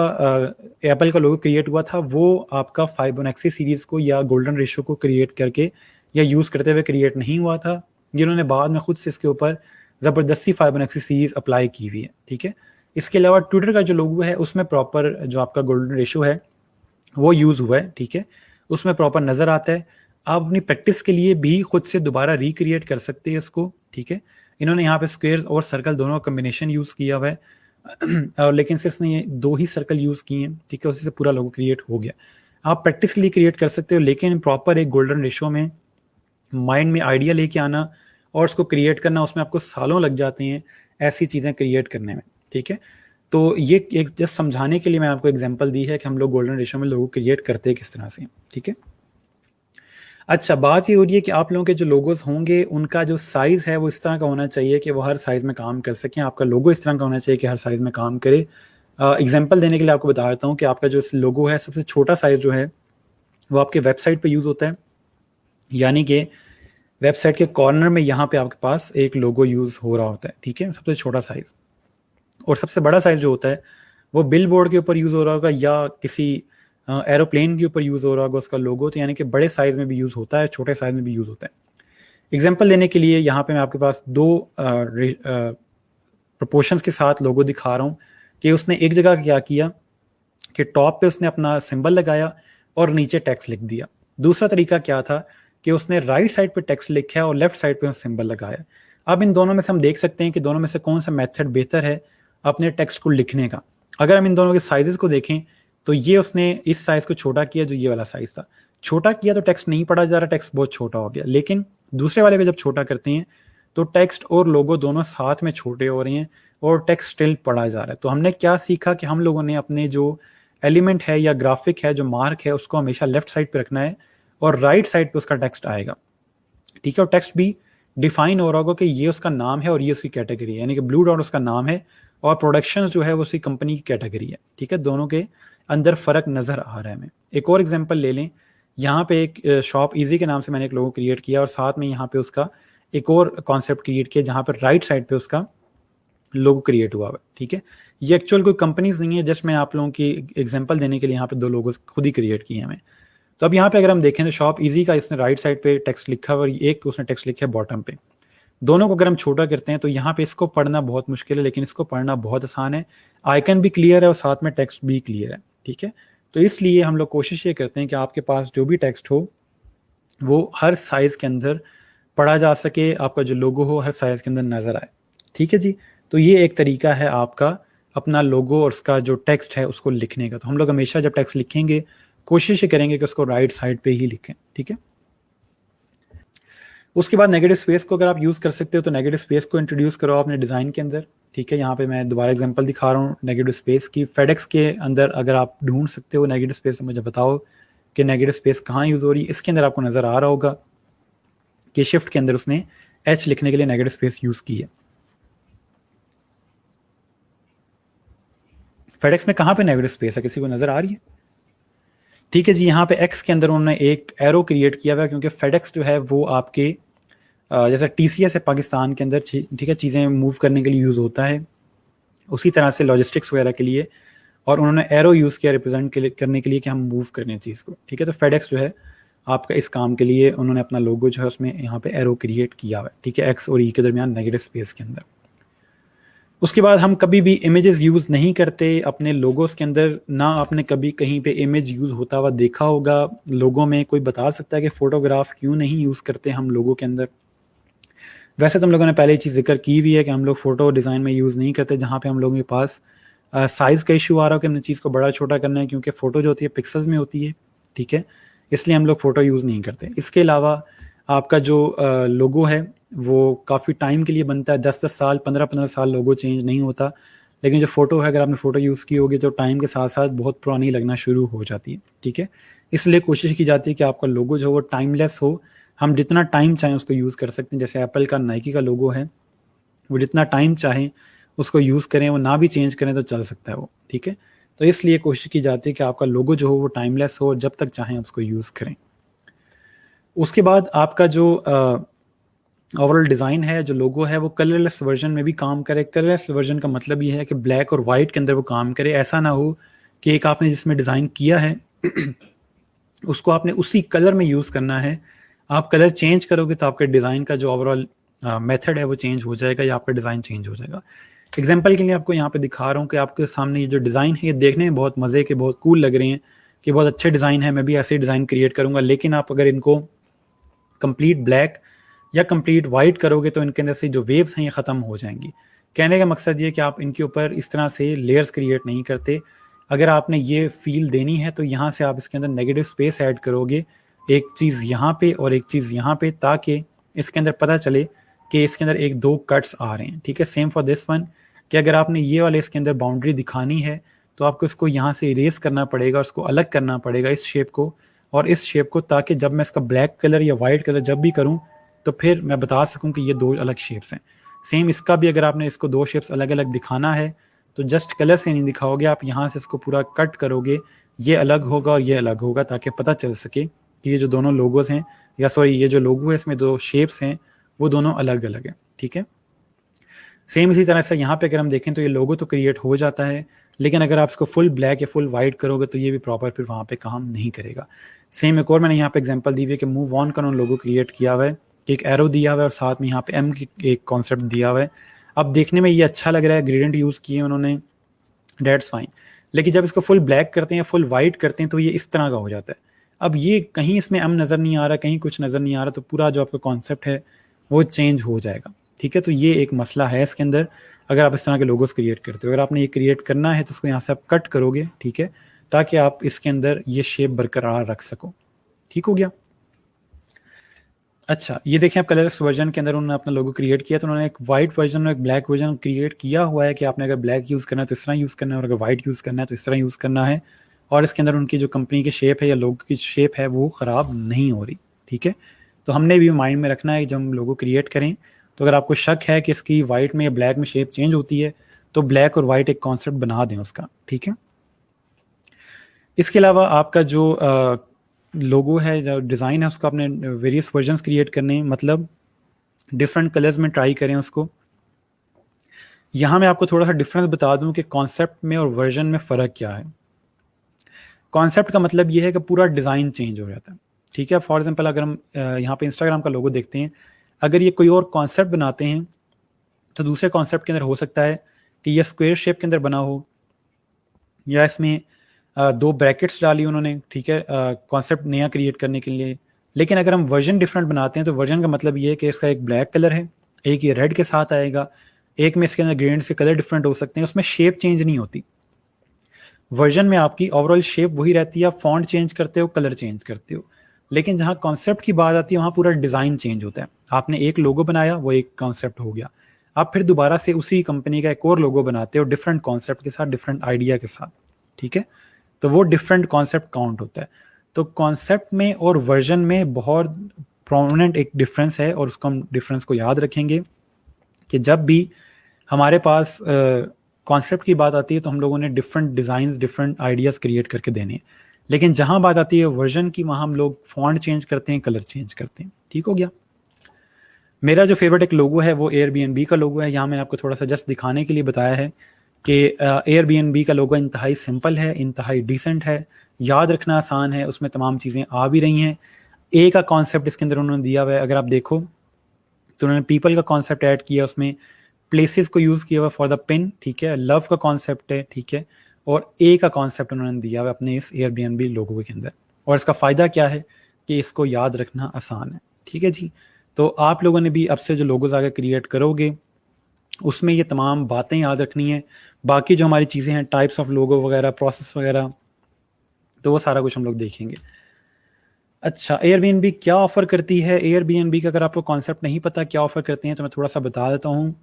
एप्पल का लोगो क्रिएट हुआ था वो आपका फाइबोनेक्सी सीरीज़ को या गोल्डन रेशो को क्रिएट करके या यूज़ करते हुए क्रिएट नहीं हुआ था, जिन्होंने बाद में खुद से इसके ऊपर ज़बरदस्ती फाइबोनेक्सी सीरीज़ अप्लाई की हुई है। ठीक है, इसके अलावा ट्विटर का जो लोगो है उसमें प्रॉपर जो आपका गोल्डन रेशो है वो यूज़ हुआ है। ठीक है, उसमें प्रॉपर नज़र आता है। आप अपनी प्रैक्टिस के लिए भी खुद से दोबारा रिक्रिएट कर सकते हैं इसको। ठीक है, इन्होंने यहाँ पे स्क्वेयर्स और सर्कल दोनों का कम्बिनेशन यूज़ किया हुआ है और लेकिन सिर्फ इसने ये 2 ही सर्कल यूज़ किए हैं। ठीक है, उसी से पूरा लोगो क्रिएट हो गया। आप प्रैक्टिस के लिए क्रिएट कर सकते हो, लेकिन प्रॉपर एक गोल्डन रेशो में माइंड में आइडिया लेके आना और उसको क्रिएट करना, उसमें आपको सालों लग जाते हैं ऐसी चीज़ें क्रिएट करने में। ठीक है, तो ये एक जस्ट समझाने के लिए मैं आपको एग्जांपल दी है कि हम लोग गोल्डन रेशो में लोगो क्रिएट करते हैं किस तरह से। ठीक है, अच्छा बात ये हो रही है कि आप लोगों के जो लोगोस होंगे उनका जो साइज़ है वो इस तरह का होना चाहिए कि वो हर साइज़ में काम कर सकें। आपका लोगो इस तरह का होना चाहिए कि हर साइज़ में काम करे। एग्जांपल देने के लिए आपको बता देता हूँ कि आपका जो लोगो है सबसे छोटा साइज़ जो है वो आपके वेबसाइट पे यूज़ होता है, यानी कि वेबसाइट के कॉर्नर में यहाँ पे आपके पास एक लोगो यूज़ हो रहा होता है। ठीक है, सबसे छोटा साइज़। और सबसे बड़ा साइज़ जो होता है वो बिल बोर्ड के ऊपर यूज़ हो रहा होगा या किसी एरोप्लेन के ऊपर यूज़ हो रहा होगा उसका लोगो। तो यानी कि बड़े साइज़ में भी यूज़ होता है, छोटे साइज़ में भी यूज़ होता है। एग्जांपल देने के लिए यहाँ पे मैं आपके पास 2 प्रोपोर्शंस के साथ लोगो दिखा रहा हूँ कि उसने एक जगह क्या किया कि टॉप पे उसने अपना सिंबल लगाया और नीचे टेक्स्ट लिख दिया। दूसरा तरीका क्या था कि उसने राइट साइड पे टेक्स्ट लिखा है और लेफ्ट साइड पे सिंबल लगाया। अब इन दोनों में से हम देख सकते हैं कि दोनों में से कौन सा मेथड बेहतर है अपने टेक्स्ट को लिखने का। अगर हम इन दोनों के साइजेस को देखें तो ये उसने इस साइज को छोटा किया, जो ये वाला साइज था छोटा किया तो टेक्स्ट नहीं पढ़ा जा रहा, टेक्स्ट बहुत छोटा हो गया। लेकिन दूसरे वाले को जब छोटा करते हैं तो टेक्स्ट और लोगो दोनों साथ में छोटे हो रहे हैं और टेक्स्ट स्टिल पढ़ा जा रहा है। तो हमने क्या सीखा कि हम लोगों ने अपने जो एलिमेंट है या ग्राफिक है, जो मार्क है, उसको हमेशा लेफ्ट साइड पे रखना है और राइट साइड पे उसका टेक्स्ट आएगा। ठीक है, और टेक्स्ट भी डिफाइन हो रहा होगा कि ये उसका नाम है और ये उसकी कैटेगरी है, यानी कि ब्लू डॉट उसका नाम है और प्रोडक्शन जो है वो उसकी कंपनी की कैटेगरी है। ठीक है, दोनों के अंदर फ़र्क नज़र आ रहा है हमें। एक और एग्जांपल ले लें, यहाँ पे एक शॉप इजी के नाम से मैंने एक लोगो क्रिएट किया और साथ में यहाँ पे उसका एक और कॉन्सेप्ट क्रिएट किया जहाँ पर राइट साइड पे उसका लोगो क्रिएट हुआ है। ठीक है, ये एक्चुअल कोई कंपनीज नहीं है, जस्ट मैं आप लोगों की एग्जांपल देने के लिए यहाँ पे 2 लोगोस खुद ही क्रिएट किए हैं हमें। तो अब यहाँ पे अगर हम देखें तो शॉप इजी का इसने राइट साइड पे टेक्स्ट लिखा है और एक उसने टेक्स्ट लिखा है बॉटम पे। दोनों को अगर हम छोटा करते हैं तो यहाँ पे इसको पढ़ना बहुत मुश्किल है, लेकिन इसको पढ़ना बहुत आसान है। आइकन भी क्लियर है और साथ में टेक्स्ट भी क्लियर है। ठीक है, तो इसलिए हम लोग कोशिश ये करते हैं कि आपके पास जो भी टेक्स्ट हो वो हर साइज के अंदर पढ़ा जा सके, आपका जो लोगो हो हर साइज के अंदर नजर आए। ठीक है जी, तो ये एक तरीका है आपका अपना लोगो और उसका जो टेक्स्ट है उसको लिखने का। तो हम लोग हमेशा जब टेक्स्ट लिखेंगे कोशिश करेंगे कि उसको राइट साइड पे ही लिखें। ठीक है, उसके बाद नेगेटिव स्पेस को अगर आप यूज़ कर सकते हो तो नेगेटिव स्पेस को इंट्रोड्यूस करो अपने डिज़ाइन के अंदर। ठीक है, यहाँ पे मैं दोबारा एग्जांपल दिखा रहा हूँ नेगेटिव स्पेस की। फेडेक्स के अंदर अगर आप ढूंढ सकते हो नेगेटिव स्पेस तो मुझे बताओ कि नेगेटिव स्पेस कहाँ यूज़ हो रही है। इसके अंदर आपको नज़र आ रहा होगा कि शिफ्ट के अंदर उसने एच लिखने के लिए नेगेटिव स्पेस यूज़ की है। फेडेक्स में कहाँ पे नेगेटिव स्पेस है, किसी को नज़र आ रही है? ठीक है जी, यहाँ पे एक्स के अंदर उन्होंने एक एरो क्रिएट किया हुआ है क्योंकि फेडेक्स जो है वो आपके जैसा TCS है पाकिस्तान के अंदर, ठीक है, चीज़ें मूव करने के लिए यूज़ होता है, उसी तरह से लॉजिस्टिक्स वगैरह के लिए, और उन्होंने एरो यूज़ किया रिप्रेजेंट करने के लिए कि हम मूव करने चीज़ को। ठीक है, तो फेडेक्स जो है आपका इस काम के लिए उन्होंने अपना लोगो जो है उसमें यहाँ पे एरो क्रिएट किया हुआ है। ठीक है, एक्स और ई के दरमियान नेगेटिव स्पेस के अंदर। उसके बाद हम कभी भी इमेजेस यूज़ नहीं करते अपने लोगोस के अंदर, ना आपने कभी कहीं पे इमेज यूज़ होता हुआ देखा होगा लोगों में। कोई बता सकता है कि फ़ोटोग्राफ क्यों नहीं यूज़ करते हम लोगों के अंदर? वैसे तो हम लोगों ने पहले ही चीज़ जिक्र की हुई है कि हम लोग फ़ोटो डिज़ाइन में यूज़ नहीं करते जहाँ पे हम लोगों के पास साइज़ का इशू आ रहा हो कि हमने चीज़ को बड़ा छोटा करना है, क्योंकि फ़ोटो जो होती है पिक्सल्स में होती है, ठीक है, इसलिए हम लोग फ़ोटो यूज़ नहीं करते। इसके अलावा आपका जो लोगो है वो काफ़ी टाइम के लिए बनता है, 10-10 साल 15-15 साल लोगो चेंज नहीं होता। लेकिन जो फ़ोटो है, अगर आपने फ़ोटो यूज़ की होगी तो टाइम के साथ साथ बहुत पुरानी लगना शुरू हो जाती है, ठीक है। इसलिए कोशिश की जाती है कि आपका लोगो जो है वो टाइमलेस हो, हम जितना टाइम चाहें उसको यूज़ कर सकते हैं। जैसे एप्पल का, नाइकी का लोगो है, वो जितना टाइम चाहें उसको यूज़ करें, वो ना भी चेंज करें तो चल सकता है वो, ठीक है। तो इसलिए कोशिश की जाती है कि आपका लोगो जो हो वो टाइमलेस हो, जब तक चाहें उसको यूज़ करें। उसके बाद आपका जो ओवरऑल डिज़ाइन है, जो लोगो है, वो कलरलेस वर्जन में भी काम करे। कलरलेस वर्जन का मतलब ये है कि ब्लैक और वाइट के अंदर वो काम करे। ऐसा ना हो कि एक आपने जिसमें डिज़ाइन किया है उसको आपने उसी कलर में यूज़ करना है, आप कलर चेंज करोगे तो आपके डिज़ाइन का जो ओवरऑल मेथड है वो चेंज हो जाएगा, या आपका डिज़ाइन चेंज हो जाएगा। एग्जांपल के लिए आपको यहाँ पे दिखा रहा हूँ कि आपके सामने ये जो डिज़ाइन है ये देखने में बहुत मज़े के, बहुत कूल लग रहे हैं कि बहुत अच्छे डिज़ाइन है, मैं भी ऐसे डिज़ाइन क्रिएट करूँगा। लेकिन आप अगर इनको कंप्लीट ब्लैक या कंप्लीट वाइट करोगे तो इनके अंदर से जो वेव्स हैं ये ख़त्म हो जाएंगी। कहने का मकसद ये कि आप इनके ऊपर इस तरह से लेयर्स क्रिएट नहीं करते। अगर आपने ये फील देनी है तो यहाँ से आप इसके अंदर नेगेटिव स्पेस ऐड करोगे, एक चीज़ यहाँ पे और एक चीज़ यहाँ पे, ताकि इसके अंदर पता चले कि इसके अंदर एक दो कट्स आ रहे हैं, ठीक है। सेम फॉर दिस वन, कि अगर आपने ये वाले इसके अंदर बाउंड्री दिखानी है तो आपको इसको यहाँ से इरेज करना पड़ेगा, उसको अलग करना पड़ेगा, इस शेप को और इस शेप को, ताकि जब मैं इसका ब्लैक कलर या वाइट कलर जब भी करूँ तो फिर मैं बता सकूं कि ये दो अलग शेप्स हैं। सेम इसका भी अगर आपने इसको दो शेप्स अलग अलग दिखाना है तो जस्ट कलर से नहीं दिखाओगे, आप यहाँ से इसको पूरा कट करोगे, ये अलग होगा और ये अलग होगा, ताकि पता चल सके कि ये जो दोनों लोगोस हैं, या सॉरी ये जो लोगो है इसमें दो शेप्स हैं वो दोनों अलग अलग हैं, ठीक है। सेम इसी तरह से यहाँ पे अगर हम देखें तो ये लोगो तो क्रिएट हो जाता है, लेकिन अगर आप इसको फुल ब्लैक या फुल वाइट करोगे तो ये भी प्रॉपर फिर वहाँ पे काम नहीं करेगा। सेम एक और मैंने यहाँ पे एग्जांपल दी हुई है कि मूव ऑन का उन्होंने लोगो क्रिएट किया हुआ है, एक एरो दिया हुआ है और साथ में यहाँ पे एम की एक कॉन्सेप्ट दिया हुआ है। अब देखने में ये अच्छा लग रहा है, ग्रेडियंट यूज़ किए उन्होंने, डेट्स फाइन। लेकिन जब इसको फुल ब्लैक करते हैं, फुल वाइट करते हैं तो ये इस तरह का हो जाता है। अब ये कहीं इसमें एम नज़र नहीं आ रहा, कहीं कुछ नज़र नहीं आ रहा, तो पूरा जो आपका कॉन्सेप्ट है वो चेंज हो जाएगा, ठीक है। तो ये एक मसला है इसके अंदर, अगर आप इस तरह के लोगोस क्रिएट करते हो। अगर आपने ये क्रिएट करना है तो उसको यहाँ से आप कट करोगे, ठीक है, ताकि आप इसके अंदर ये शेप बरकरार रख सको। ठीक हो गया। अच्छा, ये देखें आप कलर्स वर्जन के अंदर उन्होंने अपना लोगो क्रिएट किया, तो उन्होंने एक वाइट वर्जन और एक ब्लैक वर्जन क्रिएट किया हुआ है कि आपने अगर ब्लैक यूज़ करना है तो इस तरह यूज़ करना है, और अगर वाइट यूज़ करना है तो इस तरह यूज़ करना है। और इसके अंदर उनकी जो कंपनी की शेप है या लोगो की शेप है वो ख़राब नहीं हो रही, ठीक है। तो हमने भी माइंड में रखना है कि जब हम लोगो क्रिएट करें तो अगर आपको शक है कि इसकी वाइट में या ब्लैक में शेप चेंज होती है तो ब्लैक और वाइट एक कॉन्सेप्ट बना दें उसका, ठीक है। इसके अलावा आपका जो लोगो है, जो डिज़ाइन है, उसका आपने वेरियस वर्जन्स क्रिएट करने हैं, मतलब डिफरेंट कलर्स में ट्राई करें उसको। यहाँ मैं आपको थोड़ा सा डिफरेंस बता दूं कि कॉन्सेप्ट में और वर्जन में फ़र्क क्या है। कॉन्सेप्ट का मतलब ये है कि पूरा डिज़ाइन चेंज हो जाता है, ठीक है। फॉर एग्जांपल अगर हम यहाँ पे इंस्टाग्राम का लोगो देखते हैं, अगर ये कोई और कॉन्सेप्ट बनाते हैं तो दूसरे कॉन्सेप्ट के अंदर हो सकता है कि ये स्क्वायर शेप के अंदर बना हो, या इसमें दो ब्रैकेट्स डाली उन्होंने, ठीक है, कॉन्सेप्ट नया क्रिएट करने के लिए। लेकिन अगर हम वर्जन डिफरेंट बनाते हैं तो वर्जन का मतलब ये है कि इसका एक ब्लैक कलर है, एक ये रेड के साथ आएगा, एक में इसके अंदर ग्रेडिएंट्स के कलर डिफरेंट हो सकते हैं, उसमें शेप चेंज नहीं होती। वर्जन में आपकी ओवरऑल शेप वही रहती है, आप फॉन्ट चेंज करते हो, कलर चेंज करते हो। लेकिन जहाँ कॉन्सेप्ट की बात आती है वहाँ पूरा डिज़ाइन चेंज होता है। आपने एक लोगो बनाया, वो एक कॉन्सेप्ट हो गया, आप फिर दोबारा से उसी कंपनी का एक और लोगो बनाते हो डिफरेंट कॉन्सेप्ट के साथ, डिफरेंट आइडिया के साथ, ठीक है। तो वो डिफरेंट कॉन्सेप्ट काउंट होता है। तो कॉन्सेप्ट में और वर्जन में बहुत प्रोमिनेंट एक डिफरेंस है, और उसको हम डिफरेंस को याद रखेंगे कि जब भी हमारे पास कॉन्सेप्ट की बात आती है तो हम लोगों ने different designs, different ideas create करके देने हैं। लेकिन जहाँ बात आती है वर्जन की, वहाँ हम लोग फॉन्ट चेंज करते हैं, कलर चेंज करते हैं। ठीक हो गया। मेरा जो फेवरेट एक लोगो है वो एयरबीएनबी का लोगो है। यहाँ मैंने आपको थोड़ा सा जस्ट दिखाने के लिए बताया है कि एयरबीएनबी का लोगो इंतहाई सिंपल है, इंतहाई डिसेंट है, याद रखना आसान है, उसमें तमाम चीज़ें आ भी रही हैं। ए का कॉन्सेप्ट इसके अंदर उन्होंने दिया हुआ है, अगर आप देखो तो उन्होंने पीपल का कॉन्सेप्ट ऐड किया, उसमें प्लेसेस को यूज़ किया हुआ फॉर द पिन, ठीक है, लव का कॉन्सेप्ट है, ठीक है, और ए का कॉन्सेप्ट उन्होंने दिया हुआ अपने इस एयरबीएनबी लोगो के अंदर। और इसका फ़ायदा क्या है कि इसको याद रखना आसान है, ठीक है जी। तो आप लोगों ने भी अब से जो लोगोस आगे क्रिएट करोगे उसमें ये तमाम बातें याद रखनी है। बाकी जो हमारी चीज़ें हैं, टाइप्स ऑफ लोगो वगैरह, प्रोसेस वगैरह, तो वो सारा कुछ हम लोग देखेंगे। अच्छा, एयरबीएनबी क्या ऑफ़र करती है? एयरबीएनबी का अगर आपको कॉन्सेप्ट नहीं पता क्या ऑफ़र करते हैं तो मैं थोड़ा सा बता देता हूँ।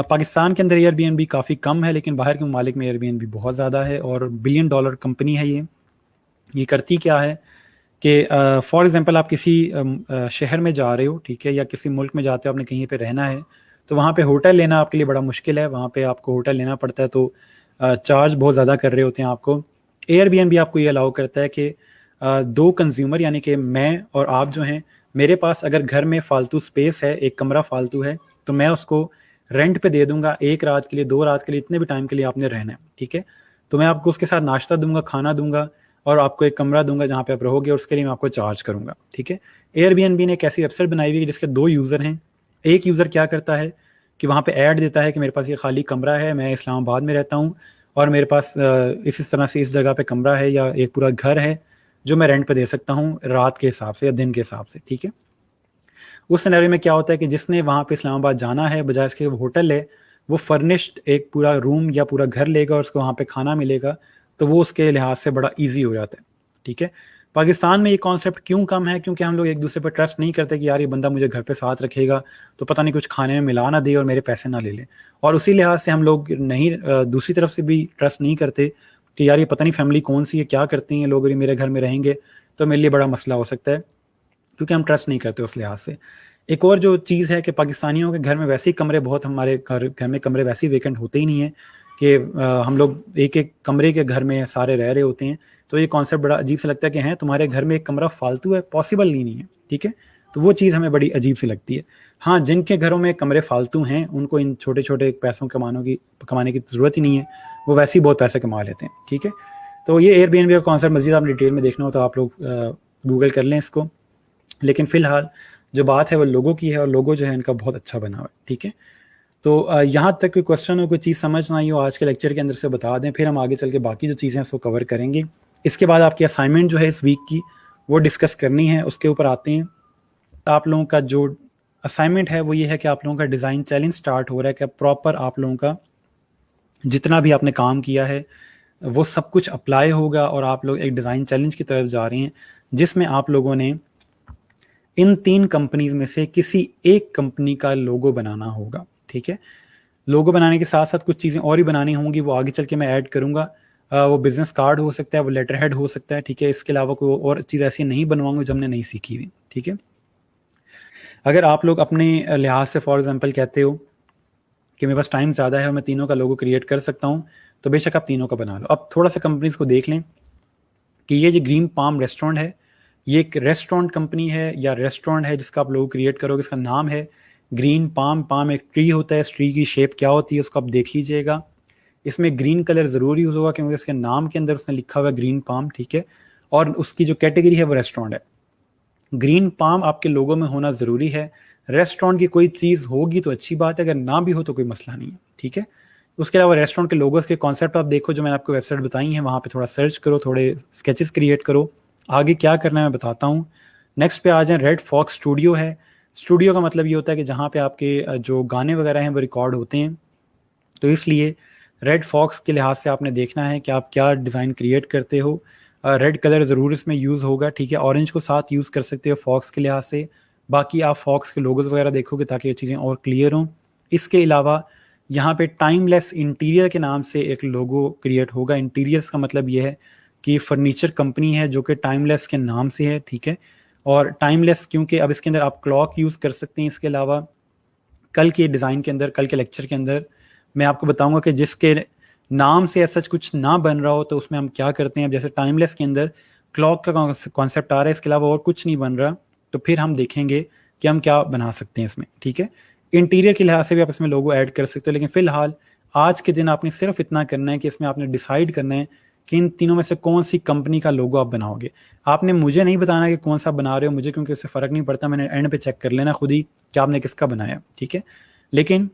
पाकिस्तान के अंदर एयरबीएनबी काफ़ी कम है, लेकिन बाहर के ममालिक में एयरबीएनबी बहुत ज़्यादा है और बिलियन डॉलर कंपनी है ये। ये करती क्या है कि फॉर एग्जांपल आप किसी शहर में जा रहे हो, ठीक है, या किसी मुल्क में जाते हो, आपने कहीं पे रहना है, तो वहाँ पे होटल लेना आपके लिए बड़ा मुश्किल है। वहाँ पे आपको होटल लेना पड़ता है, तो चार्ज बहुत ज़्यादा कर रहे होते हैं आपको। एयरबीएनबी आपको ये अलाउ करता है कि दो कंज्यूमर यानी कि मैं और आप जो हैं, मेरे पास अगर घर में फालतू स्पेस है, एक कमरा फालतू है, तो मैं उसको रेंट पे दे दूंगा 1 रात के लिए, 2 रात के लिए, इतने भी टाइम के लिए आपने रहना है, ठीक है। तो मैं आपको उसके साथ नाश्ता दूंगा, खाना दूंगा और आपको एक कमरा दूंगा जहाँ पे आप रहोगे और उसके लिए मैं आपको चार्ज करूंगा, ठीक है। एयरबीएनबी ने एक ऐसी वेबसाइट बनाई हुई है जिसके 2 यूज़र हैं। एक यूज़र क्या करता है कि वहाँ पे ऐड देता है कि मेरे पास ये खाली कमरा है, मैं इस्लामाबाद में रहता हूँ और मेरे पास इस तरह से इस जगह पे कमरा है या एक पूरा घर है जो मैं रेंट पे दे सकता हूँ रात के हिसाब से या दिन के हिसाब से, ठीक है। उस सिनेरियो में क्या होता है कि जिसने वहाँ पे इस्लामाबाद जाना है, बजाय इसके वो होटल ले, वो फर्निश्ड एक पूरा रूम या पूरा घर लेगा और उसको वहाँ पे खाना मिलेगा, तो वो उसके लिहाज से बड़ा ईजी हो जाता है, ठीक है। पाकिस्तान में ये कॉन्सेप्ट क्यों कम है? क्योंकि हम लोग एक दूसरे पर ट्रस्ट नहीं करते कि यार ये बंदा मुझे घर पे साथ रखेगा तो पता नहीं कुछ खाने में मिला ना दे और मेरे पैसे ना ले ले। और उसी लिहाज से हम लोग नहीं दूसरी तरफ से भी ट्रस्ट नहीं करते कि यार ये पता नहीं फैमिली कौन सी है, क्या करती हैं लोग, ये मेरे घर में रहेंगे तो मेरे लिए बड़ा मसला हो सकता है, क्योंकि हम ट्रस्ट नहीं करते उस लिहाज से। एक और जो चीज़ है कि पाकिस्तानियों के घर में वैसे ही कमरे बहुत, हमारे घर में कमरे वैसे ही वेकेंट होते ही नहीं है कि हम लोग एक एक कमरे के घर में सारे रह रहे होते हैं। तो ये कॉन्सेप्ट बड़ा अजीब सा लगता है कि हैं तुम्हारे घर में एक कमरा फालतू है, पॉसिबल नहीं है, ठीक है। तो वो चीज़ हमें बड़ी अजीब सी लगती है। हाँ, जिनके घरों में कमरे फालतू हैं उनको इन छोटे छोटे पैसों कमाने की ज़रूरत ही नहीं है, वो वैसे ही बहुत पैसे कमा लेते हैं, ठीक है। तो ये एयरबीएनबी का कॉन्सेप्ट मज़ीद आपने डिटेल में देखना हो तो आप लोग गूगल कर लें इसको। लेकिन फ़िलहाल जो बात है वो लोगों की है और लोगो जो है इनका बहुत अच्छा बना हुआ है, ठीक है। तो यहाँ तक कोई क्वेश्चन हो, कोई चीज़ समझ ना आई हो आज के लेक्चर के अंदर से बता दें, फिर हम आगे चल के बाकी जो चीज़ें हैं उसको कवर करेंगे। इसके बाद आपकी असाइनमेंट जो है इस वीक की वो डिस्कस करनी है, उसके ऊपर आते हैं। आप लोगों का जो असाइनमेंट है वो ये है कि आप लोगों का डिज़ाइन चैलेंज स्टार्ट हो रहा है कि प्रॉपर आप लोगों का जितना भी आपने काम किया है वो सब कुछ अप्लाई होगा और आप लोग एक डिज़ाइन चैलेंज की तरफ जा रहे हैं जिसमें आप लोगों ने इन 3 कंपनीज में से किसी एक कंपनी का लोगो बनाना होगा, ठीक है। लोगो बनाने के साथ साथ कुछ चीज़ें और ही बनानी होंगी, वो आगे चल के मैं ऐड करूँगा। वो बिजनेस कार्ड हो सकता है, वो लेटर हेड हो सकता है, ठीक है। इसके अलावा कोई और चीज़ ऐसी नहीं बनवाऊंगा जो हमने नहीं सीखी हुई, ठीक है। अगर आप लोग अपने लिहाज से फॉर एग्जाम्पल कहते हो कि मेरे पास टाइम ज़्यादा है और मैं तीनों का लोगो क्रिएट कर सकता हूँ, तो बेशक आप तीनों का बना लो। अब थोड़ा सा कंपनीज को देख लें कि ये जो ग्रीन पाम रेस्टोरेंट है, ये एक रेस्टोरेंट कंपनी है या रेस्टोरेंट है जिसका आप लोगो क्रिएट करोगे, इसका नाम है ग्रीन पाम। पाम एक ट्री होता है, इस ट्री की शेप क्या होती है उसको आप देख लीजिएगा। इसमें ग्रीन कलर ज़रूर यूज़ होगा क्योंकि इसके नाम के अंदर उसने लिखा हुआ है ग्रीन पाम, ठीक है। और उसकी जो कैटेगरी है वो रेस्टोरेंट है। ग्रीन पाम आपके लोगों में होना ज़रूरी है। रेस्टोरेंट की कोई चीज़ होगी तो अच्छी बात है, अगर ना भी हो तो कोई मसला नहीं है, ठीक है। उसके अलावा रेस्टोरेंट के लोगोस के कॉन्सेप्ट आप देखो, जो मैंने आपको वेबसाइट बताई है वहाँ पे थोड़ा सर्च करो, थोड़े स्केचेस क्रिएट करो। आगे क्या करना है मैं बताता हूँ। नेक्स्ट पे आ जाए, रेड फॉक्स स्टूडियो है। स्टूडियो का मतलब ये होता है कि जहाँ पे आपके जो गाने वगैरह हैं वो रिकॉर्ड होते हैं, तो इसलिए रेड फॉक्स के लिहाज से आपने देखना है कि आप क्या डिज़ाइन क्रिएट करते हो। रेड कलर ज़रूर इसमें यूज़ होगा, ठीक है। ऑरेंज को साथ यूज़ कर सकते हो फॉक्स के लिहाज से। बाकी आप फॉक्स के लोगोस वगैरह देखोगे ताकि ये चीज़ें और क्लियर हों। इसके अलावा यहाँ पे टाइमलेस इंटीरियर के नाम से एक लोगो क्रिएट होगा। इंटीरियर्स का मतलब ये है कि फर्नीचर कंपनी है जो कि टाइमलेस के नाम से है, ठीक है। और टाइमलेस क्योंकि अब इसके अंदर आप क्लॉक यूज़ कर सकते हैं। इसके अलावा कल के डिज़ाइन के अंदर, कल के लेक्चर के अंदर मैं आपको बताऊंगा कि जिसके नाम से ऐसा कुछ ना बन रहा हो तो उसमें हम क्या करते हैं। जैसे टाइमलेस के अंदर क्लॉक का कॉन्सेप्ट आ रहा है, इसके अलावा और कुछ नहीं बन रहा, तो फिर हम देखेंगे कि हम क्या बना सकते हैं इसमें, ठीक है। इंटीरियर के लिहाज से भी आप इसमें लोगो ऐड कर सकते हो, लेकिन फिलहाल आज के दिन आपने सिर्फ इतना करना है कि इसमें आपने डिसाइड करना है कि इन तीनों में से कौन सी कंपनी का लोगो आप बनाओगे। आपने मुझे नहीं बताना कि कौन सा बना रहे हो मुझे, क्योंकि इससे फ़र्क नहीं पड़ता, मैंने एंड पे चेक कर लेना खुद ही कि आपने किसका बनाया, ठीक है। लेकिन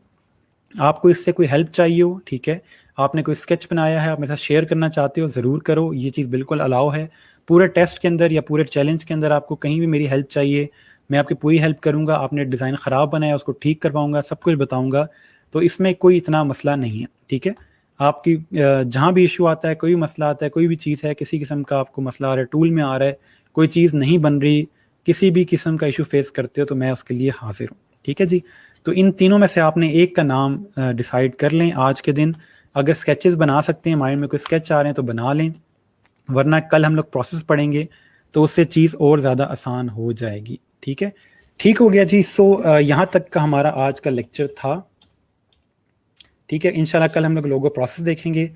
आपको इससे कोई हेल्प चाहिए हो, ठीक है, आपने कोई स्केच बनाया है, आप मेरे साथ शेयर करना चाहते हो, ज़रूर करो, ये चीज़ बिल्कुल अलाउ है। पूरे टेस्ट के अंदर या पूरे चैलेंज के अंदर आपको कहीं भी मेरी हेल्प चाहिए, मैं आपकी पूरी हेल्प करूँगा। आपने डिज़ाइन ख़राब बनाया उसको ठीक करवाऊँगा, सब कुछ बताऊँगा। तो इसमें कोई इतना मसला नहीं है, ठीक है। आपकी जहाँ भी इशू आता है, कोई भी मसला आता है, कोई भी चीज़ है, किसी किस्म का आपको मसला आ रहा है, टूल में आ रहा है, कोई चीज़ नहीं बन रही, किसी भी किस्म का इशू फेस करते हो, तो मैं उसके लिए हाजिर हूँ, ठीक है जी। तो इन तीनों में से आपने एक का नाम डिसाइड कर लें आज के दिन। अगर स्केचेस बना सकते हैं, माइंड में कोई स्केच आ रहे हैं तो बना लें, वरना कल हम लोग प्रोसेस पढ़ेंगे तो उससे चीज़ और ज़्यादा आसान हो जाएगी, ठीक है। ठीक हो गया जी। सो यहाँ तक का हमारा आज का लेक्चर था, ठीक है। इंशाल्लाह कल हम लोग लोगो प्रोसेस देखेंगे।